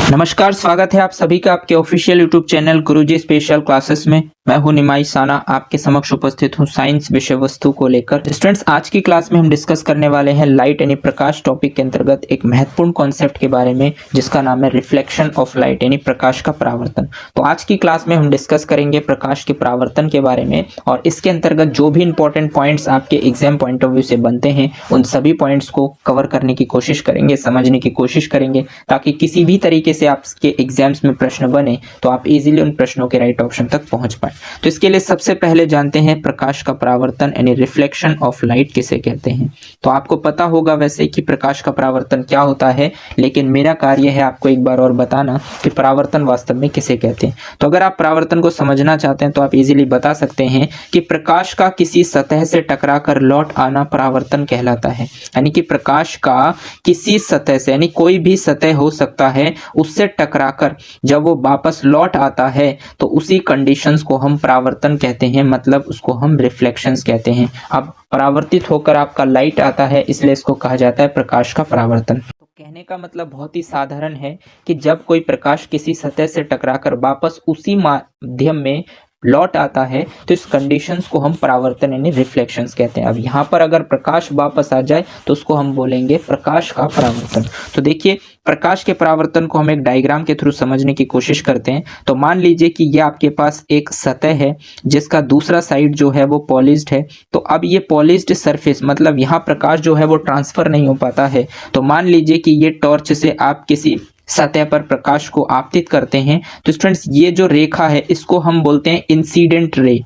नमस्कार, स्वागत है आप सभी का आपके ऑफिशियल यूट्यूब चैनल गुरुजी स्पेशल क्लासेस में। मैं हूं निमाई साना, आपके समक्ष उपस्थित हूं साइंस विषय वस्तु को लेकर। स्टूडेंट्स, आज की क्लास में हम डिस्कस करने वाले हैं लाइट यानी प्रकाश टॉपिक के अंतर्गत एक महत्वपूर्ण कॉन्सेप्ट के बारे में, जिसका नाम है रिफ्लेक्शन ऑफ लाइट यानी प्रकाश का परावर्तन। तो आज की क्लास में हम डिस्कस करेंगे प्रकाश के परावर्तन के बारे में, और इसके अंतर्गत जो भी इंपॉर्टेंट पॉइंट्स आपके एग्जाम पॉइंट ऑफ व्यू से बनते हैं उन सभी पॉइंट्स को कवर करने की कोशिश करेंगे, समझने की कोशिश करेंगे, ताकि किसी भी तरीके से आपके एग्जाम्स में प्रश्न बने तो आप इजीली उन प्रश्नों के राइट ऑप्शन तक पहुंच पाए। तो इसके लिए सबसे पहले जानते हैं प्रकाश का परावर्तन यानी रिफ्लेक्शन ऑफ लाइट किसे कहते हैं। तो आपको पता होगा वैसे कि प्रकाश का परावर्तन क्या होता है, लेकिन मेरा कार्य है आपको एक बार और बताना कि परावर्तन वास्तव में किसे कहते हैं। तो अगर आप परावर्तन को समझना चाहते हैं तो आप इजीली बता सकते हैं कि प्रकाश का किसी सतह से टकराकर लौट आना परावर्तन कहलाता है। यानी कि प्रकाश का किसी सतह से, यानी कोई भी सतह हो सकता है, उससे टकराकर जब वो वापस लौट आता है तो उसी कंडीशंस को हम परावर्तन कहते हैं, मतलब उसको हम रिफ्लेक्शंस कहते हैं। अब परावर्तित होकर आपका लाइट आता है, इसलिए इसको कहा जाता है प्रकाश का परावर्तन। तो कहने का मतलब बहुत ही साधारण है कि जब कोई प्रकाश किसी सतह से टकराकर वापस उसी माध्यम में लौट आता है तो इस कंडीशंस को हम परावर्तन यानी रिफ्लेक्शंस कहते हैं। अब यहाँ पर अगर प्रकाश वापस आ जाए तो उसको हम बोलेंगे प्रकाश का परावर्तन। तो देखिए, प्रकाश के परावर्तन को हम एक डायग्राम के थ्रू समझने की कोशिश करते हैं। तो मान लीजिए कि ये आपके पास एक सतह है जिसका दूसरा साइड जो है वो पॉलिश्ड है। तो अब ये पॉलिश्ड सरफेस, मतलब यहाँ प्रकाश जो है वो ट्रांसफर नहीं हो पाता है। तो मान लीजिए कि ये टॉर्च से आप किसी सतह पर प्रकाश को आपतित करते हैं, तो स्टूडेंट्स ये जो रेखा है इसको हम बोलते हैं इंसिडेंट रे।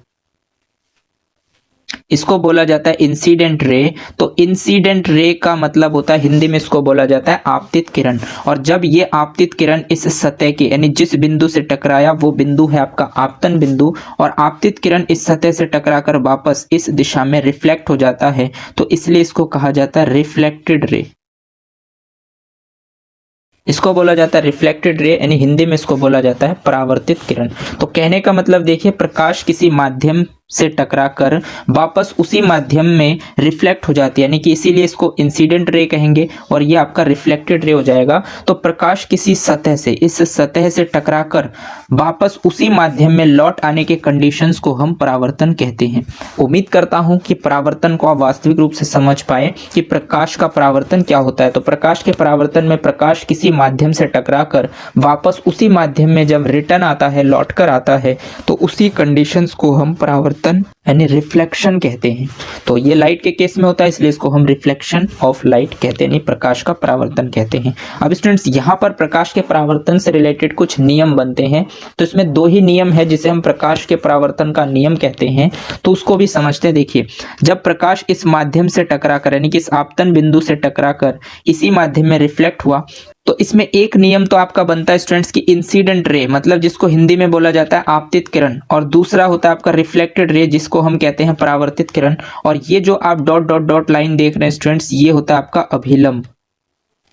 इसको बोला जाता है इंसिडेंट रे। तो इंसिडेंट रे का मतलब होता है, हिंदी में इसको बोला जाता है आपतित किरण। और जब ये आपतित किरण इस सतह के, यानी जिस बिंदु से टकराया वो बिंदु है आपका आपतन बिंदु, और आपतित किरण इस सतह से टकराकर वापस इस दिशा में रिफ्लेक्ट हो जाता है, तो इसलिए इसको कहा जाता है रिफ्लेक्टेड रे। इसको बोला जाता है रिफ्लेक्टेड रे, यानी हिंदी में इसको बोला जाता है परावर्तित किरण। तो कहने का मतलब देखिए, प्रकाश किसी माध्यम से टकराकर वापस उसी माध्यम में रिफ्लेक्ट हो जाती है, यानी कि इसीलिए इसको इंसिडेंट रे कहेंगे और ये आपका रिफ्लेक्टेड रे हो जाएगा। तो प्रकाश किसी सतह से, इस सतह से टकराकर वापस उसी माध्यम में लौट आने के कंडीशंस को हम परावर्तन कहते हैं। उम्मीद करता हूं कि परावर्तन को आप वास्तविक रूप से समझ पाए कि प्रकाश का परावर्तन क्या होता है। तो प्रकाश के परावर्तन में प्रकाश किसी माध्यम से टकराकर वापस उसी माध्यम में जब रिटर्न आता है, लौट कर आता है, तो उसी कंडीशंस को हम परावर्तन यानी रिफ्लेक्शन कहते हैं। तो ये लाइट के केस में होता है, इसलिए इसको हम रिफ्लेक्शन ऑफ लाइट कहते हैं, नहीं प्रकाश का परावर्तन कहते हैं। अब स्टूडेंट्स, यहाँ पर प्रकाश के परावर्तन से रिलेटेड कुछ नियम बनते हैं। तो इसमें दो ही नियम है जिसे हम प्रकाश के परावर्तन का नियम कहते हैं, तो उसको भी समझते हैं। देखिए, जब प्रकाश इस माध्यम से टकराकर, यानी कि इस आपतन बिंदु से टकराकर इसी माध्यम में रिफ्लेक्ट हुआ, तो इसमें एक नियम तो आपका बनता है स्टूडेंट्स की इंसिडेंट रे, मतलब जिसको हिंदी में बोला जाता है आपतित किरण, और दूसरा होता है आपका रिफ्लेक्टेड रे, जिसको हम कहते हैं परावर्तित किरण। और ये जो आप डॉट डॉट डॉट लाइन देख रहे हैं स्टूडेंट्स, ये होता है आपका अभिलंब।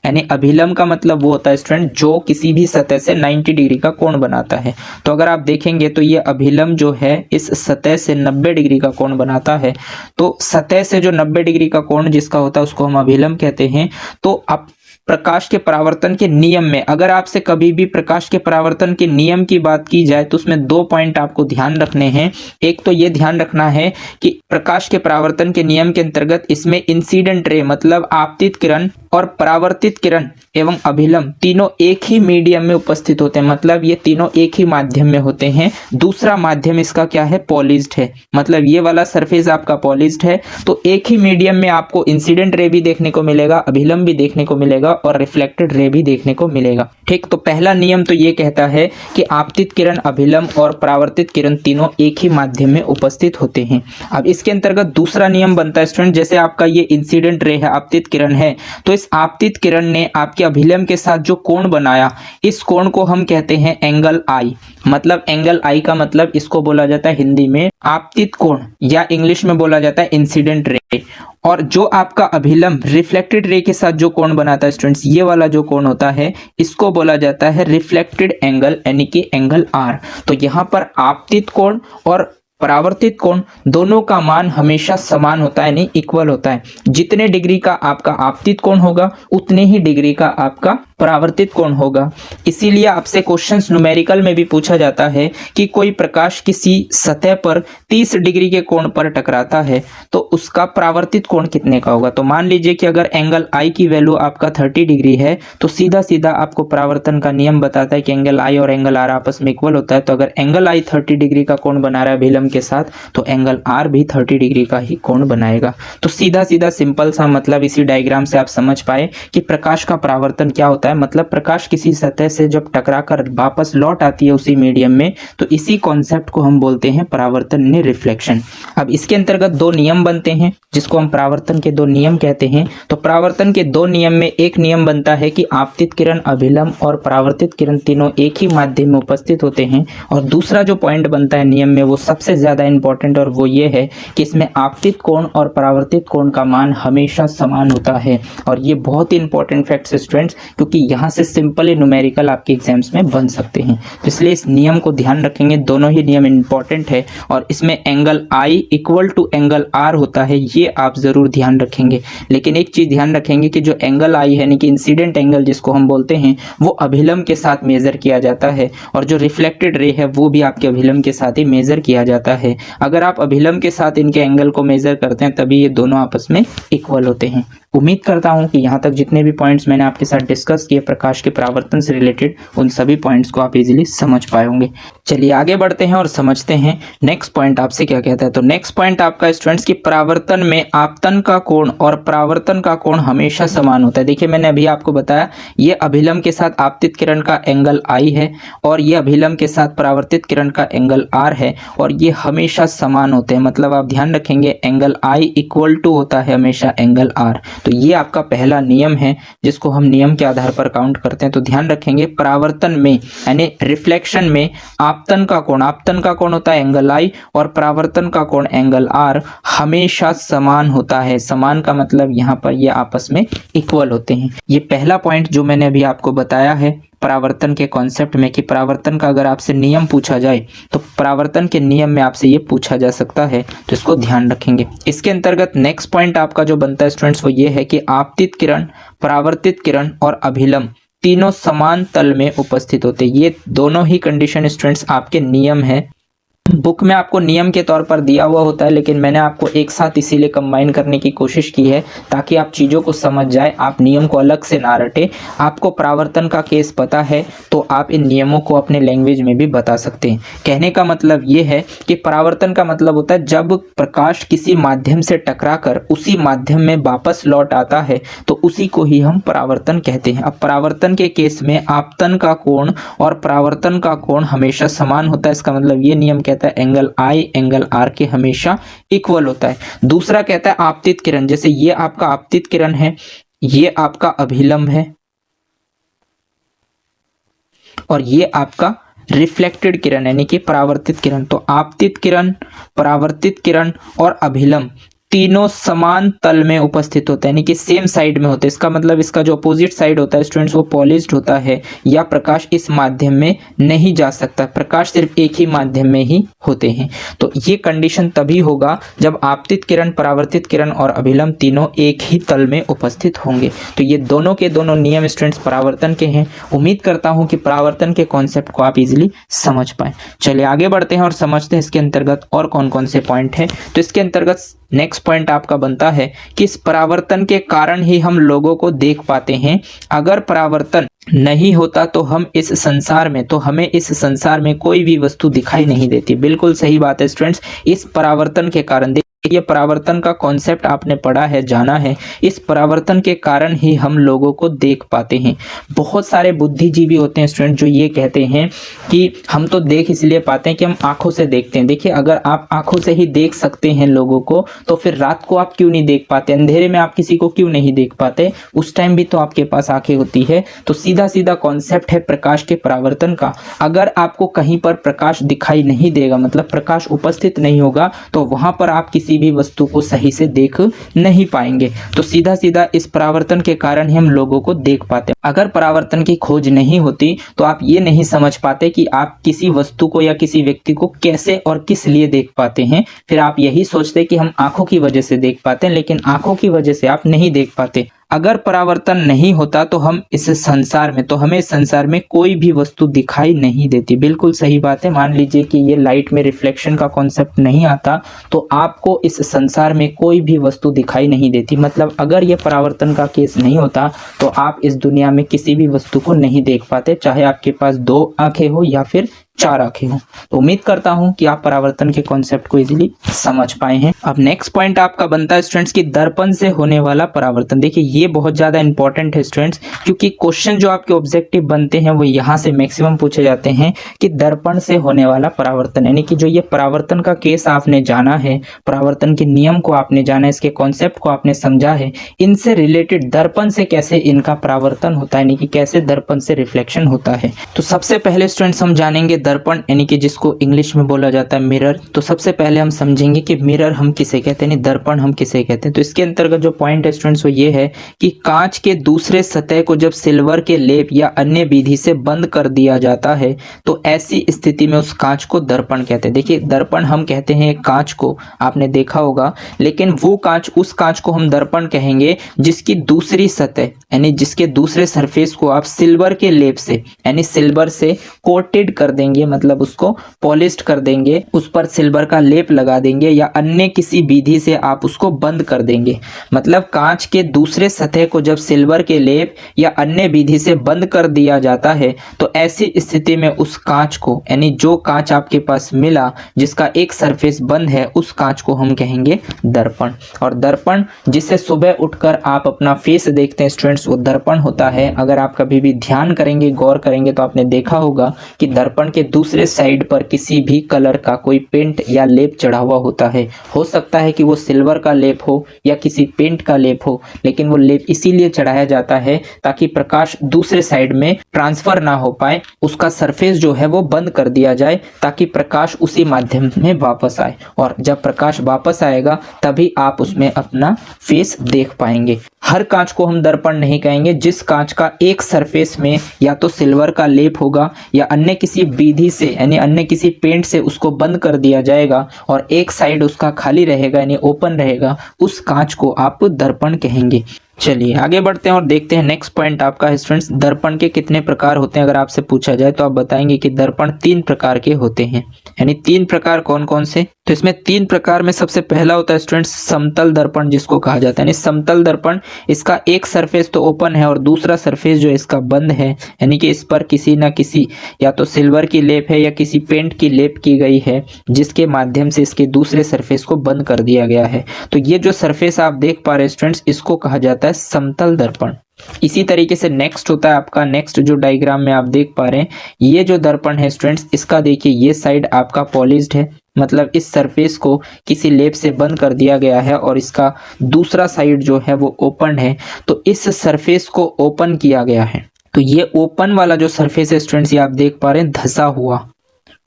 यानी अभिलंब का मतलब वो होता है स्टूडेंट जो किसी भी सतह से 90 डिग्री का कोण बनाता है। तो अगर आप देखेंगे तो ये अभिलंब जो है इस सतह से 90 डिग्री का कोण बनाता है। तो सतह से जो 90 डिग्री का कोण जिसका होता है उसको हम अभिलंब कहते हैं। तो अब प्रकाश के परावर्तन के नियम में अगर आपसे कभी भी प्रकाश के परावर्तन के नियम की बात की जाए तो उसमें दो पॉइंट आपको ध्यान रखने हैं। एक तो ये ध्यान रखना है कि प्रकाश के परावर्तन के नियम के अंतर्गत इसमें इंसिडेंट रे मतलब आपतित किरण और परावर्तित किरण एवं अभिलंब तीनों एक ही मीडियम में उपस्थित होते हैं, मतलब ये तीनों एक ही माध्यम में होते हैं। दूसरा माध्यम इसका क्या है, पॉलिश्ड है, मतलब ये वाला सरफेस आपका पॉलिश्ड है। तो एक ही मीडियम में आपको इंसिडेंट रे भी देखने को मिलेगा, अभिलंब भी देखने को मिलेगा और रिफ्लेक्टेड रे भी देखने को मिलेगा। ठीक, तो पहला नियम तो ये कहता है कि आपतित किरण, अभिलंब और परावर्तित किरण तीनों एक ही माध्यम में उपस्थित होते हैं। अब इसके अंतर्गत दूसरा नियम बनता है स्टूडेंट, जैसे आपका ये इंसिडेंट रे है, आपतित किरण है, तो इस आपतित किरण ने आपके अभिलंब के साथ जो कोण बनाया, इस कोण को हम कहते हैं एंगल आई। मतलब एंगल आई का मतलब इसको बोला जाता है हिंदी में आपतित कोण, या इंग्लिश में बोला जाता है इंसिडेंट रे। और जो आपका अभिलंब रिफ्लेक्टेड रे के साथ जो कोण बनाता है स्टूडेंट्स, ये वाला जो कोण होता है इसको बोला जाता है रिफ्लेक्टेड एंगल, यानी कि एंगल आर। तो यहाँ पर आपतित कोण और परावर्तित कोण दोनों का मान हमेशा समान होता है, यानी इक्वल होता है। जितने डिग्री का आपका आपतित कोण होगा उतने ही डिग्री का आपका परावर्तित कोण होगा। इसीलिए आपसे क्वेश्चंस न्यूमेरिकल में भी पूछा जाता है कि कोई प्रकाश किसी सतह पर 30 डिग्री के कोण पर टकराता है तो उसका परावर्तित कोण कितने का होगा। तो मान लीजिए कि अगर एंगल आई की वैल्यू आपका 30 डिग्री है तो सीधा सीधा आपको परावर्तन का नियम बताता है कि एंगल आई और एंगल आर आपस में इक्वल होता है। तो अगर एंगल आई 30 डिग्री का कोण बना रहा है अभिलंब के साथ तो एंगल आर भी 30 डिग्री का ही कोण बनाएगा। तो सीधा सीधा सिंपल सा मतलब इसी डायग्राम से आप समझ पाए कि प्रकाश का परावर्तन क्या होता है। मतलब प्रकाश किसी सतह से जब टकरा कर वापस लौट आती है उसी मीडियम में तो इसी कॉन्सेप्ट को हम बोलते हैं परावर्तन यानी रिफ्लेक्शन। अब इसके अंतर्गत दो नियम बनते हैं जिसको हम परावर्तन के दो नियम कहते हैं। तो परावर्तन के दो नियम में एक नियम बनता है कि आपतित किरण, अभिलंब और परावर्तित किरण तीनों एक ही माध्यम में उपस्थित होते हैं। और दूसरा जो पॉइंट बनता है नियम में वो सबसे ज्यादा इंपॉर्टेंट और वो ये है कि इसमें आपतित कोण और परावर्तित कोण का मान हमेशा समान होता है। और ये बहुत ही इंपॉर्टेंट फैक्ट स्टूडेंट्स, क्योंकि यहाँ से सिंपली न्यूमेरिकल आपके एग्जाम्स में बन सकते हैं। तो इसलिए इस नियम को ध्यान रखेंगे, दोनों ही नियम इंपॉर्टेंट है। और इसमें angle I equal to angle R होता है, ये आप जरूर ध्यान रखेंगे। लेकिन एक चीज ध्यान रखेंगे कि जो एंगल आई है यानी कि इंसिडेंट एंगल जिसको हम बोलते हैं वो अभिलंब के साथ मेजर किया जाता है और जो रिफ्लेक्टेड रे है वो भी आपके अभिलंब के साथ ही मेजर किया जाता है। अगर आप अभिलंब के साथ इनके एंगल को मेजर करते हैं तभी ये दोनों आपस में इक्वल होते हैं। उम्मीद करता हूं कि यहाँ तक जितने भी पॉइंट्स मैंने आपके साथ डिस्कस किए प्रकाश के परावर्तन से रिलेटेड उन सभी पॉइंट्स को आप इजीली समझ पाए होंगे। चलिए आगे बढ़ते हैं और समझते हैं नेक्स्ट पॉइंट आपसे क्या कहता है। तो नेक्स्ट पॉइंट आपका स्टूडेंट्स की परावर्तन में आपतन का कोण और परावर्तन का कोण हमेशा समान होता है। देखिए मैंने अभी आपको बताया ये अभिलंब के साथ आपतित किरण का एंगल आई है और ये अभिलंब के साथ परावर्तित किरण का एंगल आर है और ये हमेशा समान होते हैं। मतलब आप ध्यान रखेंगे एंगल आई इक्वल टू होता है हमेशा एंगल आर। तो ये आपका पहला नियम है जिसको हम नियम के आधार पर काउंट करते हैं। तो ध्यान रखेंगे परावर्तन में यानी रिफ्लेक्शन में आपतन का कोण होता है एंगल आई और परावर्तन का कोण एंगल आर हमेशा समान होता है। समान का मतलब यहाँ पर ये आपस में इक्वल होते हैं। ये पहला पॉइंट जो मैंने अभी आपको बताया है परावर्तन के कॉन्सेप्ट में कि परावर्तन का अगर आपसे नियम पूछा जाए तो परावर्तन के नियम में आपसे ये पूछा जा सकता है, तो इसको ध्यान रखेंगे। इसके अंतर्गत नेक्स्ट पॉइंट आपका जो बनता है स्टूडेंट्स वो ये है कि आपतित किरण, परावर्तित किरण और अभिलंब तीनों समान तल में उपस्थित होते हैं। ये दोनों ही कंडीशन स्टूडेंट्स आपके नियम है। बुक में आपको नियम के तौर पर दिया हुआ होता है लेकिन मैंने आपको एक साथ इसीलिए कंबाइन करने की कोशिश की है ताकि आप चीज़ों को समझ जाए, आप नियम को अलग से ना रटे। आपको परावर्तन का केस पता है तो आप इन नियमों को अपने लैंग्वेज में भी बता सकते हैं। कहने का मतलब ये है कि परावर्तन का मतलब होता है जब प्रकाश किसी माध्यम से टकरा कर उसी माध्यम में वापस लौट आता है तो उसी को ही हम परावर्तन कहते हैं। अब परावर्तन के केस में आपतन का कोण और परावर्तन का कोण हमेशा समान होता है। इसका मतलब ये नियम कहता है एंगल आई एंगल आर के हमेशा इक्वल होता है। दूसरा कहता है आपतित किरण, जैसे ये आपका आपतित किरण है, ये आपका अभिलंब है और ये आपका रिफ्लेक्टेड किरण यानी कि परावर्तित किरण। तो आपतित किरण, परावर्तित किरण और अभिलंब तीनों समान तल में उपस्थित होते हैं यानी कि सेम साइड में होते हैं। इसका मतलब इसका जो अपोजिट साइड होता है स्टूडेंट्स वो पॉलिश्ड होता है या प्रकाश इस माध्यम में नहीं जा सकता, प्रकाश सिर्फ एक ही माध्यम में ही होते हैं। तो ये कंडीशन तभी होगा जब आपतित किरण, परावर्तित किरण और अभिलंब तीनों एक ही तल में उपस्थित होंगे। तो ये दोनों के दोनों नियम स्टूडेंट्स परावर्तन के हैं। उम्मीद करता हूँ कि परावर्तन के कॉन्सेप्ट को आप इजिली समझ पाए। चलिए आगे बढ़ते हैं और समझते हैं इसके अंतर्गत और कौन कौन से पॉइंट हैं। तो इसके अंतर्गत नेक्स्ट पॉइंट आपका बनता है कि इस परावर्तन के कारण ही हम लोगों को देख पाते हैं। अगर परावर्तन नहीं होता तो हम इस संसार में, तो हमें इस संसार में कोई भी वस्तु दिखाई नहीं देती। बिल्कुल सही बात है स्टूडेंट्स। इस परावर्तन के कारण ये परावर्तन का कॉन्सेप्ट आपने पढ़ा है, जाना है। इस परावर्तन के कारण ही हम लोगों को देख पाते हैं। बहुत सारे बुद्धिजीवी होते हैं स्टूडेंट जो ये कहते हैं कि हम तो देख इसलिए पाते हैं कि हम आंखों से देखते हैं। देखिए अगर आप आंखों से ही देख सकते हैं लोगों को तो फिर रात को आप क्यों नहीं देख पाते, अंधेरे में आप किसी को क्यों नहीं देख पाते, उस टाइम भी तो आपके पास आंखें होती है। तो सीधा सीधा कॉन्सेप्ट है प्रकाश के परावर्तन का। अगर आपको कहीं पर प्रकाश दिखाई नहीं देगा, मतलब प्रकाश उपस्थित नहीं होगा, तो वहां पर आप किसी किसी भी वस्तु को सही से देख नहीं पाएंगे। तो सीधा सीधा इस परावर्तन के कारण ही हम लोगों को देख पाते हैं। अगर परावर्तन की खोज नहीं होती तो आप ये नहीं समझ पाते कि आप किसी वस्तु को या किसी व्यक्ति को कैसे और किस लिए देख पाते हैं। फिर आप यही सोचते कि हम आंखों की वजह से देख पाते हैं, लेकिन आंखों की वजह से आप नहीं देख पाते। अगर परावर्तन नहीं होता तो हमें इस संसार में कोई भी वस्तु दिखाई नहीं देती। बिल्कुल सही बात है। मान लीजिए कि ये लाइट में रिफ्लेक्शन का कॉन्सेप्ट नहीं आता तो आपको इस संसार में कोई भी वस्तु दिखाई नहीं देती। मतलब अगर ये परावर्तन का केस नहीं होता तो आप इस दुनिया में किसी भी वस्तु को नहीं देख पाते, चाहे आपके पास 2 आंखें हो या फिर 4 आंखें हो। तो उम्मीद करता हूं कि आप परावर्तन के कॉन्सेप्ट को इजीली समझ पाए हैं। अब नेक्स्ट पॉइंट आपका बनता है स्टूडेंट्स कि दर्पण से होने वाला परावर्तन। देखिए ये बहुत ज्यादा इंपॉर्टेंट है स्टूडेंट्स, क्योंकि क्वेश्चन जो आपके ऑब्जेक्टिव बनते हैं वो यहाँ से मैक्सिमम पूछे जाते हैं कि दर्पण से होने वाला परावर्तन, यानी कि जो ये परावर्तन का केस आपने जाना है, परावर्तन के नियम को आपने जाना है, इसके कॉन्सेप्ट को आपने समझा है, इनसे रिलेटेड दर्पण से कैसे इनका परावर्तन होता है, यानी कि कैसे दर्पण से रिफ्लेक्शन होता है। तो सबसे पहले स्टूडेंट्स हम जानेंगे दर्पण, यानी कि जिसको इंग्लिश में बोला जाता है मिरर। तो सबसे पहले हम समझेंगे कि मिरर हम किसे कहते हैं, दर्पण हम किसे कहते हैं। तो इसके अंतर्गत जो पॉइंट है स्टूडेंट्स वो ये है कि कांच के दूसरे सतह को जब सिल्वर के लेप या अन्य विधि से बंद कर दिया जाता है तो ऐसी स्थिति में उस कांच को दर्पण कहते हैं। देखिए दर्पण हम कहते हैं कांच को, आपने देखा होगा, लेकिन वो कांच, उस कांच को हम दर्पण कहेंगे जिसकी दूसरी सतह यानी जिसके दूसरे सरफेस को आप सिल्वर के लेप से यानी सिल्वर से कोटेड कर देंगे, मतलब उसको पॉलिश्ड कर देंगे, उस पर सिल्वर का लेप लगा देंगे या अन्य किसी विधि से आप उसको बंद कर देंगे। मतलब कांच के दूसरे सतह को जब सिल्वर के लेप या अन्य विधि से बंद कर दिया जाता है तो ऐसी स्थिति में उस कांच को, यानी जो कांच आपके पास मिला जिसका एक सरफेस बंद है, उस कांच को हम कहेंगे दर्पण। और दर्पण जिसे सुबह उठकर आप अपना फेस देखते हैं स्टूडेंट्स, वो दर्पण होता है। अगर आप कभी भी ध्यान करेंगे, गौर करेंगे तो आपने देखा होगा कि दर्पण के दूसरे साइड पर किसी भी कलर का कोई पेंट या लेप चढ़ा हुआ होता है। हो सकता है कि वो सिल्वर का लेप हो या किसी पेंट का लेप हो, लेकिन वो लेप इसीलिए चढ़ाया जाता है ताकि प्रकाश दूसरे साइड में ट्रांसफर ना हो पाए, उसका सरफेस जो है वो बंद कर दिया जाए ताकि प्रकाश उसी माध्यम में वापस आए, और जब प्रकाश वापस आएगा तभी आप उसमें अपना फेस देख पाएंगे। हर कांच को हम दर्पण नहीं कहेंगे जिस कांच का एक सरफेस में या तो सिल्वर का लेप होगा या अन्य किसी विधि से यानी अन्य किसी पेंट से उसको बंद कर दिया जाएगा और एक साइड उसका खाली रहेगा यानी ओपन रहेगा, उस कांच को आप दर्पण कहेंगे। चलिए आगे बढ़ते हैं और देखते हैं नेक्स्ट पॉइंट आपका है स्टूडेंट्स, दर्पण के कितने प्रकार होते हैं। अगर आपसे पूछा जाए तो आप बताएंगे कि दर्पण 3 प्रकार के होते हैं। यानी 3 प्रकार कौन कौन से? तो इसमें 3 प्रकार में सबसे पहला होता है स्टूडेंट्स समतल दर्पण, जिसको कहा जाता है। यानी समतल दर्पण, इसका एक सरफेस तो ओपन है और दूसरा सरफेस जो इसका बंद है, यानी कि इस पर किसी ना किसी या तो सिल्वर की लेप है या किसी पेंट की लेप की गई है जिसके माध्यम से इसके दूसरे सरफेस को बंद कर दिया गया है। तो ये जो सरफेस आप देख पा रहे हैं स्टूडेंट्स, इसको कहा जाता है समतल दर्पण। इसी तरीके से नेक्स्ट होता है आपका, नेक्स्ट जो डायग्राम में आप देख पा रहे हैं, ये जो दर्पण है स्टूडेंट्स, इसका देखिए ये साइड आपका पॉलिश्ड है, मतलब इस सरफेस को किसी लेप से बंद कर दिया गया है और इसका दूसरा साइड जो है वो ओपन है। तो इस सरफेस को ओपन किया गया है। तो ये ओपन वाला जो सरफेस है स्टूडेंट्स, ये आप देख पा रहे हैं धंसा हुआ,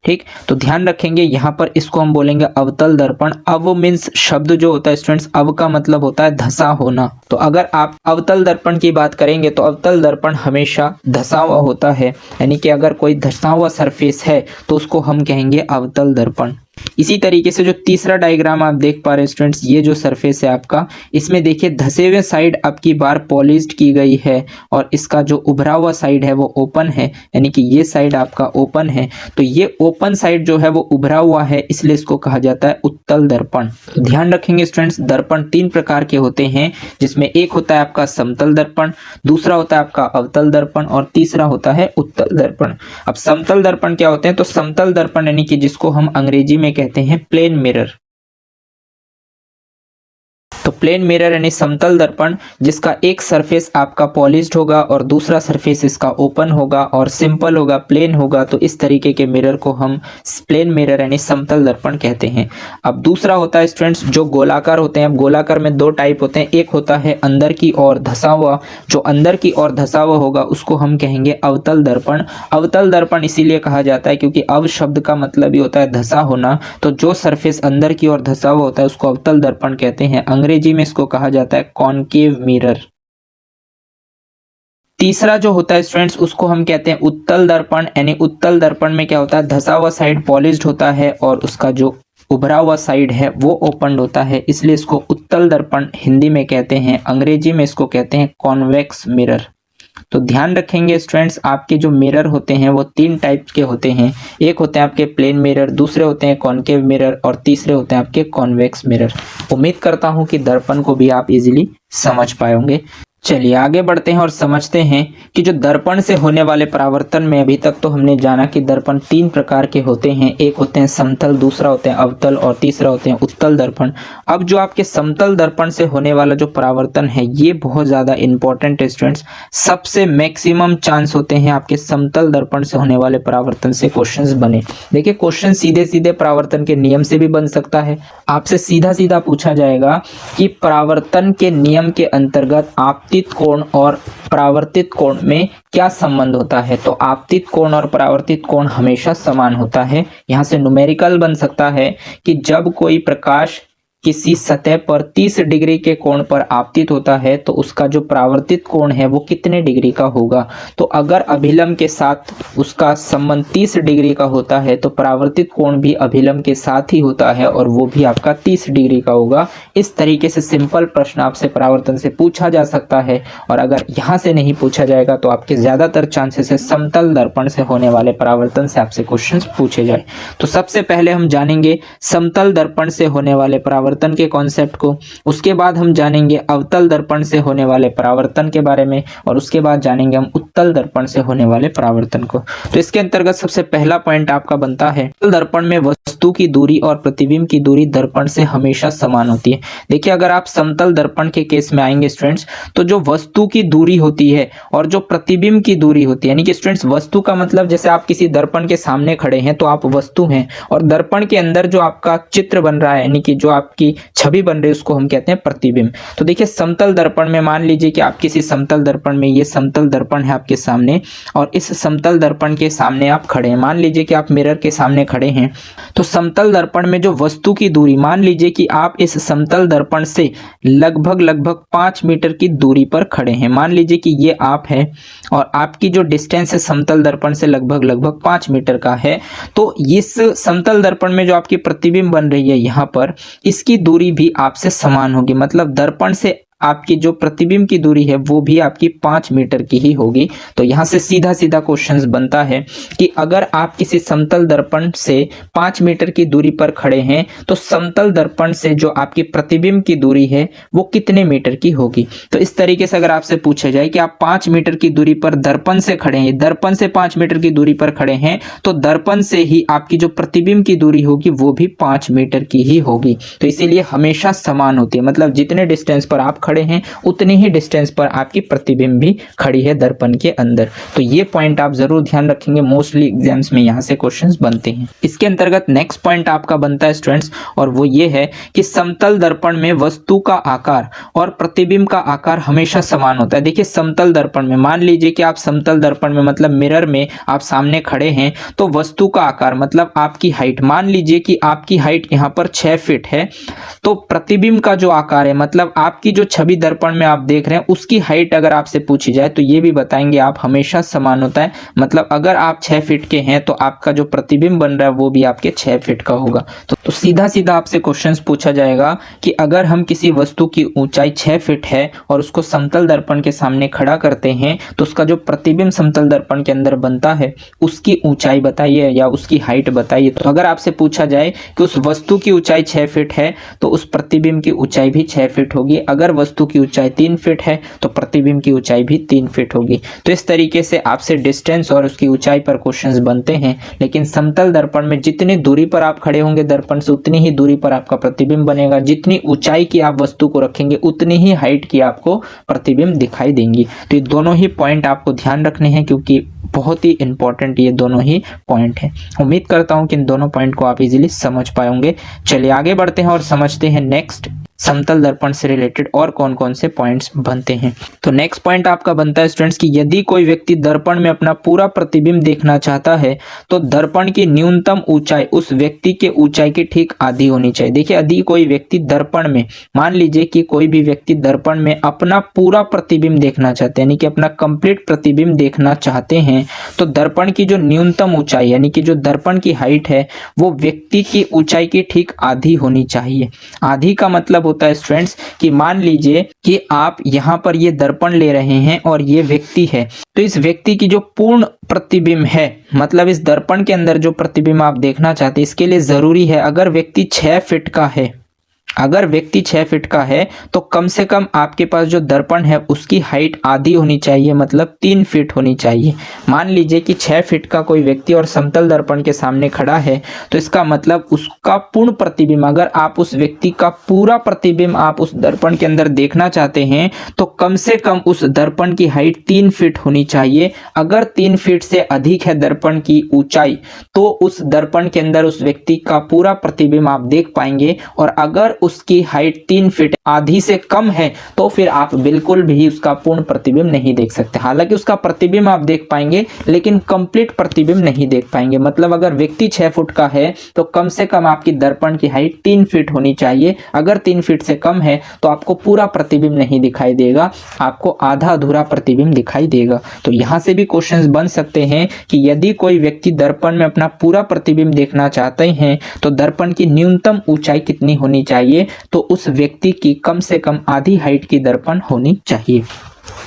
ठीक। तो ध्यान रखेंगे यहाँ पर इसको हम बोलेंगे अवतल दर्पण। अव मीन्स शब्द जो होता है स्टूडेंट्स, अव का मतलब होता है धंसा होना। तो अगर आप अवतल दर्पण की बात करेंगे तो अवतल दर्पण हमेशा धंसा हुआ होता है, यानी कि अगर कोई धंसा हुआ सरफेस है तो उसको हम कहेंगे अवतल दर्पण। इसी तरीके से जो तीसरा डायग्राम आप देख पा रहे हैं स्टूडेंट्स, ये जो सरफेस है आपका, इसमें देखिए धंसे हुए साइड आपकी बार पॉलिश्ड की गई है और इसका जो उभरा हुआ साइड है वो ओपन है, यानी कि ये साइड आपका ओपन है। तो ये ओपन साइड जो है वो उभरा हुआ है, इसलिए इसको कहा जाता है उत्तल दर्पण। तो ध्यान रखेंगे स्टूडेंट्स, दर्पण 3 प्रकार के होते हैं, जिसमें एक होता है आपका समतल दर्पण, दूसरा होता है आपका अवतल दर्पण और तीसरा होता है उत्तल दर्पण। अब समतल दर्पण क्या होते हैं? तो समतल दर्पण यानी कि जिसको हम अंग्रेजी में कहते हैं प्लेन मिरर। तो प्लेन मिरर यानी समतल दर्पण जिसका एक सरफेस आपका पॉलिश्ड होगा और दूसरा सरफेस इसका ओपन होगा और सिंपल होगा, प्लेन होगा, तो इस तरीके के मिरर को हम प्लेन मिरर यानी समतल दर्पण कहते हैं। अब दूसरा होता है स्टूडेंट्स जो गोलाकार होते हैं। अब गोलाकार में दो टाइप होते हैं, एक होता है अंदर की ओर धंसा हुआ, जो अंदर की ओर धंसा हुआ होगा उसको हम कहेंगे अवतल दर्पण। अवतल दर्पण इसीलिए कहा जाता है क्योंकि अव शब्द का मतलब ही होता है धंसा होना, तो जो सरफेस अंदर की ओर धंसा हुआ होता है उसको अवतल दर्पण कहते हैं। अंग्रेजी में इसको कहा जाता है कॉनकेव मिरर। तीसरा जो होता है स्टूडेंट्स उसको हम कहते हैं उत्तल दर्पण, यानी उत्तल दर्पण में क्या होता है, धंसा हुआ साइड पॉलिश्ड होता है और उसका जो उभरा हुआ साइड है वो ओपन होता है, इसलिए इसको उत्तल दर्पण हिंदी में कहते हैं। अंग्रेजी में इसको कहते हैं कॉन्वेक्स मिरर। तो ध्यान रखेंगे स्टूडेंट्स, आपके जो मिरर होते हैं वो तीन टाइप के होते हैं। एक होते हैं आपके प्लेन मिरर, दूसरे होते हैं कॉनकेव मिरर और तीसरे होते हैं आपके कॉन्वेक्स मिरर। उम्मीद करता हूं कि दर्पण को भी आप इजीली समझ पाएंगे। चलिए आगे बढ़ते हैं और समझते हैं कि जो दर्पण से होने वाले परावर्तन में अभी तक तो हमने जाना कि दर्पण तीन प्रकार के होते हैं, एक होते हैं समतल, दूसरा होते हैं अवतल और तीसरा होते हैं उत्तल दर्पण। अब जो आपके समतल दर्पण से होने वाला जो परावर्तन है ये बहुत ज़्यादा इंपॉर्टेंट है स्टूडेंट्स। सबसे मैक्सिमम चांस होते हैं आपके समतल दर्पण से होने वाले परावर्तन से क्वेश्चंस बने। देखिए क्वेश्चन सीधे सीधे परावर्तन के नियम से भी बन सकता है। आपसे सीधा सीधा पूछा जाएगा कि परावर्तन के नियम के अंतर्गत आपतित कोण और परावर्तित कोण में क्या संबंध होता है। तो आपतित कोण और परावर्तित कोण हमेशा समान होता है। यहाँ से न्यूमेरिकल बन सकता है कि जब कोई प्रकाश किसी सतह पर 30 डिग्री के कोण पर आपतित होता है तो उसका जो परावर्तित कोण है वो कितने डिग्री का होगा। तो अगर अभिलंब के साथ उसका संबंध 30 डिग्री का होता है तो परावर्तित कोण भी अभिलंब के साथ ही होता है और वो भी आपका 30 डिग्री का होगा। इस तरीके से सिंपल प्रश्न आपसे परावर्तन से पूछा जा सकता है और अगर यहाँ से नहीं पूछा जाएगा तो आपके ज्यादातर चांसेस है समतल दर्पण से होने वाले परावर्तन से आपसे क्वेश्चन पूछे जाए। तो सबसे पहले हम जानेंगे समतल दर्पण से होने वाले परावर्तन के कॉन्सेप्ट को, उसके बाद हम जानेंगे अवतल दर्पण से होने वाले परावर्तन के बारे में और उसके बाद जानेंगे हम उत्तल दर्पण से होने वाले परावर्तन को। तो इसके अंतर्गत सबसे पहला पॉइंट आपका बनता है दर्पण में वस्तु की दूरी और प्रतिबिंब की दूरी दर्पण से हमेशा समान होती है। देखिए अगर आप समतल दर्पण के केस में आएंगे स्टूडेंट्स तो जो वस्तु की दूरी होती है और जो प्रतिबिंब की दूरी होती है, यानी कि स्टूडेंट्स वस्तु का मतलब जैसे आप किसी दर्पण के सामने खड़े हैं तो आप वस्तु हैं और दर्पण के अंदर जो आपका चित्र बन रहा है यानी कि जो आपकी छवि बन रही है उसको हम कहते हैं प्रतिबिंब। तो देखिए समतल दर्पण में मान लीजिए कि आप किसी समतल दर्पण में, ये समतल दर्पण है आपके सामने और इस समतल दर्पण के सामने आप खड़े हैं। मान लीजिए कि आप मिरर के सामने खड़े हैं तो समतल दर्पण में जो वस्तु की दूरी, मान लीजिए कि आप इस समतल दर्पण से लगभग 5 मीटर की दूरी पर खड़े हैं। मान लीजिए कि ये आप है और आपकी जो डिस्टेंस है समतल दर्पण से लगभग 5 मीटर का है। तो इस समतल दर्पण में जो आपकी प्रतिबिंब बन रही है यहाँ पर, इसकी दूरी भी आपसे समान होगी, मतलब दर्पण से आपकी जो प्रतिबिंब की दूरी है वो भी आपकी 5 मीटर की ही होगी। तो यहाँ से सीधा सीधा क्वेश्चन बनता है कि अगर आप किसी समतल दर्पण से 5 मीटर की दूरी पर खड़े हैं तो समतल दर्पण से जो आपकी प्रतिबिंब की दूरी है वो कितने मीटर की होगी। तो इस तरीके से अगर आपसे पूछा जाए कि आप 5 मीटर की दूरी पर दर्पण से खड़े हैं, दर्पण से 5 मीटर की दूरी पर खड़े हैं तो दर्पण से ही आपकी जो प्रतिबिंब की दूरी होगी वो भी 5 मीटर की ही होगी। तो इसीलिए हमेशा समान होती है, मतलब जितने डिस्टेंस पर आप खड़े हैं उतनी ही डिस्टेंस पर आपकी प्रतिबिंब भी खड़ी है दर्पण के अंदर। तो ये पॉइंट आप जरूर ध्यान रखेंगे, मोस्टली एग्जाम्स में यहां से क्वेश्चंस बनते हैं। इसके अंतर्गत नेक्स्ट पॉइंट आपका बनता है स्टूडेंट्स और वो ये है कि समतल दर्पण में वस्तु का आकार और प्रतिबिंब का आकार हमेशा समान होता है। देखिए समतल दर्पण में मान लीजिए कि आप समतल दर्पण में मतलब मिरर में आप सामने खड़े हैं तो वस्तु का आकार मतलब आपकी हाइट, मान लीजिए कि आपकी हाइट यहाँ पर 6 फीट है तो प्रतिबिंब का जो आकार है मतलब आपकी जो छवि दर्पण में आप देख रहे हैं उसकी हाइट अगर आपसे पूछी जाए तो ये भी बताएंगे आप हमेशा समान होता है। मतलब अगर आप 6 फीट के हैं तो आपका जो प्रतिबिंब बन रहा है वो भी आपके 6 फीट का होगा। तो सीधा सीधा आपसे क्वेश्चंस पूछा जाएगा कि अगर हम किसी वस्तु की ऊंचाई 6 फीट है और उसको समतल दर्पण के सामने खड़ा करते हैं तो उसका जो प्रतिबिंब समतल दर्पण के अंदर बनता है उसकी ऊंचाई बताइए या उसकी हाइट बताइए। तो अगर आपसे पूछा जाए कि उस वस्तु की ऊंचाई 6 फीट है तो उस प्रतिबिंब की ऊंचाई भी 6 फीट होगी। अगर वस्तु वस्तु की ऊंचाई 3 फीट है तो प्रतिबिंब की ऊंचाई भी 3 फीट होगी। तो इस तरीके से आपसे डिस्टेंस और उसकी ऊंचाई पर क्वेश्चंस बनते हैं, लेकिन समतल दर्पण में जितनी दूरी पर आप खड़े होंगे दर्पण से उतनी ही दूरी पर आपका प्रतिबिंब बनेगा, जितनी ऊंचाई की आप वस्तु को रखेंगे उतनी ही हाइट की आपको प्रतिबिंब दिखाई देंगी। तो ये दोनों ही पॉइंट आपको ध्यान रखने हैं क्योंकि बहुत ही इंपॉर्टेंट ये दोनों ही पॉइंट हैं। उम्मीद करता हूं कि इन दोनों पॉइंट को आप इजीली समझ पाएंगे। चलिए आगे बढ़ते हैं और समझते हैं नेक्स्ट समतल दर्पण से रिलेटेड और कौन कौन से पॉइंट्स बनते हैं। तो नेक्स्ट पॉइंट आपका बनता है स्टूडेंट्स कि यदि कोई व्यक्ति दर्पण में अपना पूरा प्रतिबिंब देखना चाहता है तो दर्पण की न्यूनतम ऊंचाई उस व्यक्ति के ऊंचाई की ठीक आधी होनी चाहिए। देखिए यदि कोई व्यक्ति दर्पण में, मान लीजिए कि कोई भी व्यक्ति दर्पण में अपना पूरा प्रतिबिंब देखना चाहते हैं यानी कि अपना कंप्लीट प्रतिबिंब देखना चाहते हैं तो दर्पण की जो न्यूनतम ऊंचाई यानी कि जो दर्पण की हाइट है वो व्यक्ति की ऊंचाई की ठीक आधी होनी चाहिए। आधी का मतलब होता है स्टूडेंट्स कि मान लीजिए कि आप यहां पर ये दर्पण ले रहे हैं और ये व्यक्ति है, तो इस व्यक्ति की जो पूर्ण प्रतिबिंब है, मतलब इस दर्पण के अंदर जो प्रतिबिंब आप देखना चाहते हैं, इसके लिए जरूरी है अगर व्यक्ति 6 फीट का है, अगर व्यक्ति 6 फीट का है तो कम से कम आपके पास जो दर्पण है उसकी हाइट आधी होनी चाहिए, मतलब 3 फीट होनी चाहिए। मान लीजिए कि 6 फीट का कोई व्यक्ति और समतल दर्पण के सामने खड़ा है तो इसका मतलब उसका पूर्ण प्रतिबिंब, अगर आप उस व्यक्ति का पूरा प्रतिबिंब आप उस दर्पण के अंदर देखना चाहते हैं तो कम से कम उस दर्पण की हाइट 3 फीट होनी चाहिए। अगर 3 फीट से अधिक है दर्पण की ऊंचाई तो उस दर्पण के अंदर उस व्यक्ति का पूरा प्रतिबिंब आप देख पाएंगे, और अगर उसकी हाइट 3 फीट आधी से कम है तो फिर आप बिल्कुल भी उसका पूर्ण प्रतिबिंब नहीं देख सकते। हालांकि उसका प्रतिबिंब आप देख पाएंगे लेकिन कंप्लीट प्रतिबिंब नहीं देख पाएंगे। मतलब अगर व्यक्ति 6 फुट का है तो कम से कम आपकी दर्पण की हाइट 3 फीट होनी चाहिए। अगर 3 फीट से कम है तो आपको पूरा प्रतिबिंब नहीं दिखाई देगा, आपको आधा अधूरा प्रतिबिंब दिखाई देगा। तो यहां से भी क्वेश्चंस बन सकते हैं कि यदि कोई व्यक्ति दर्पण में अपना पूरा प्रतिबिंब देखना चाहते हैं तो दर्पण की न्यूनतम ऊंचाई कितनी होनी चाहिए, तो उस व्यक्ति की कम से कम आधी हाइट की दर्पण होनी चाहिए।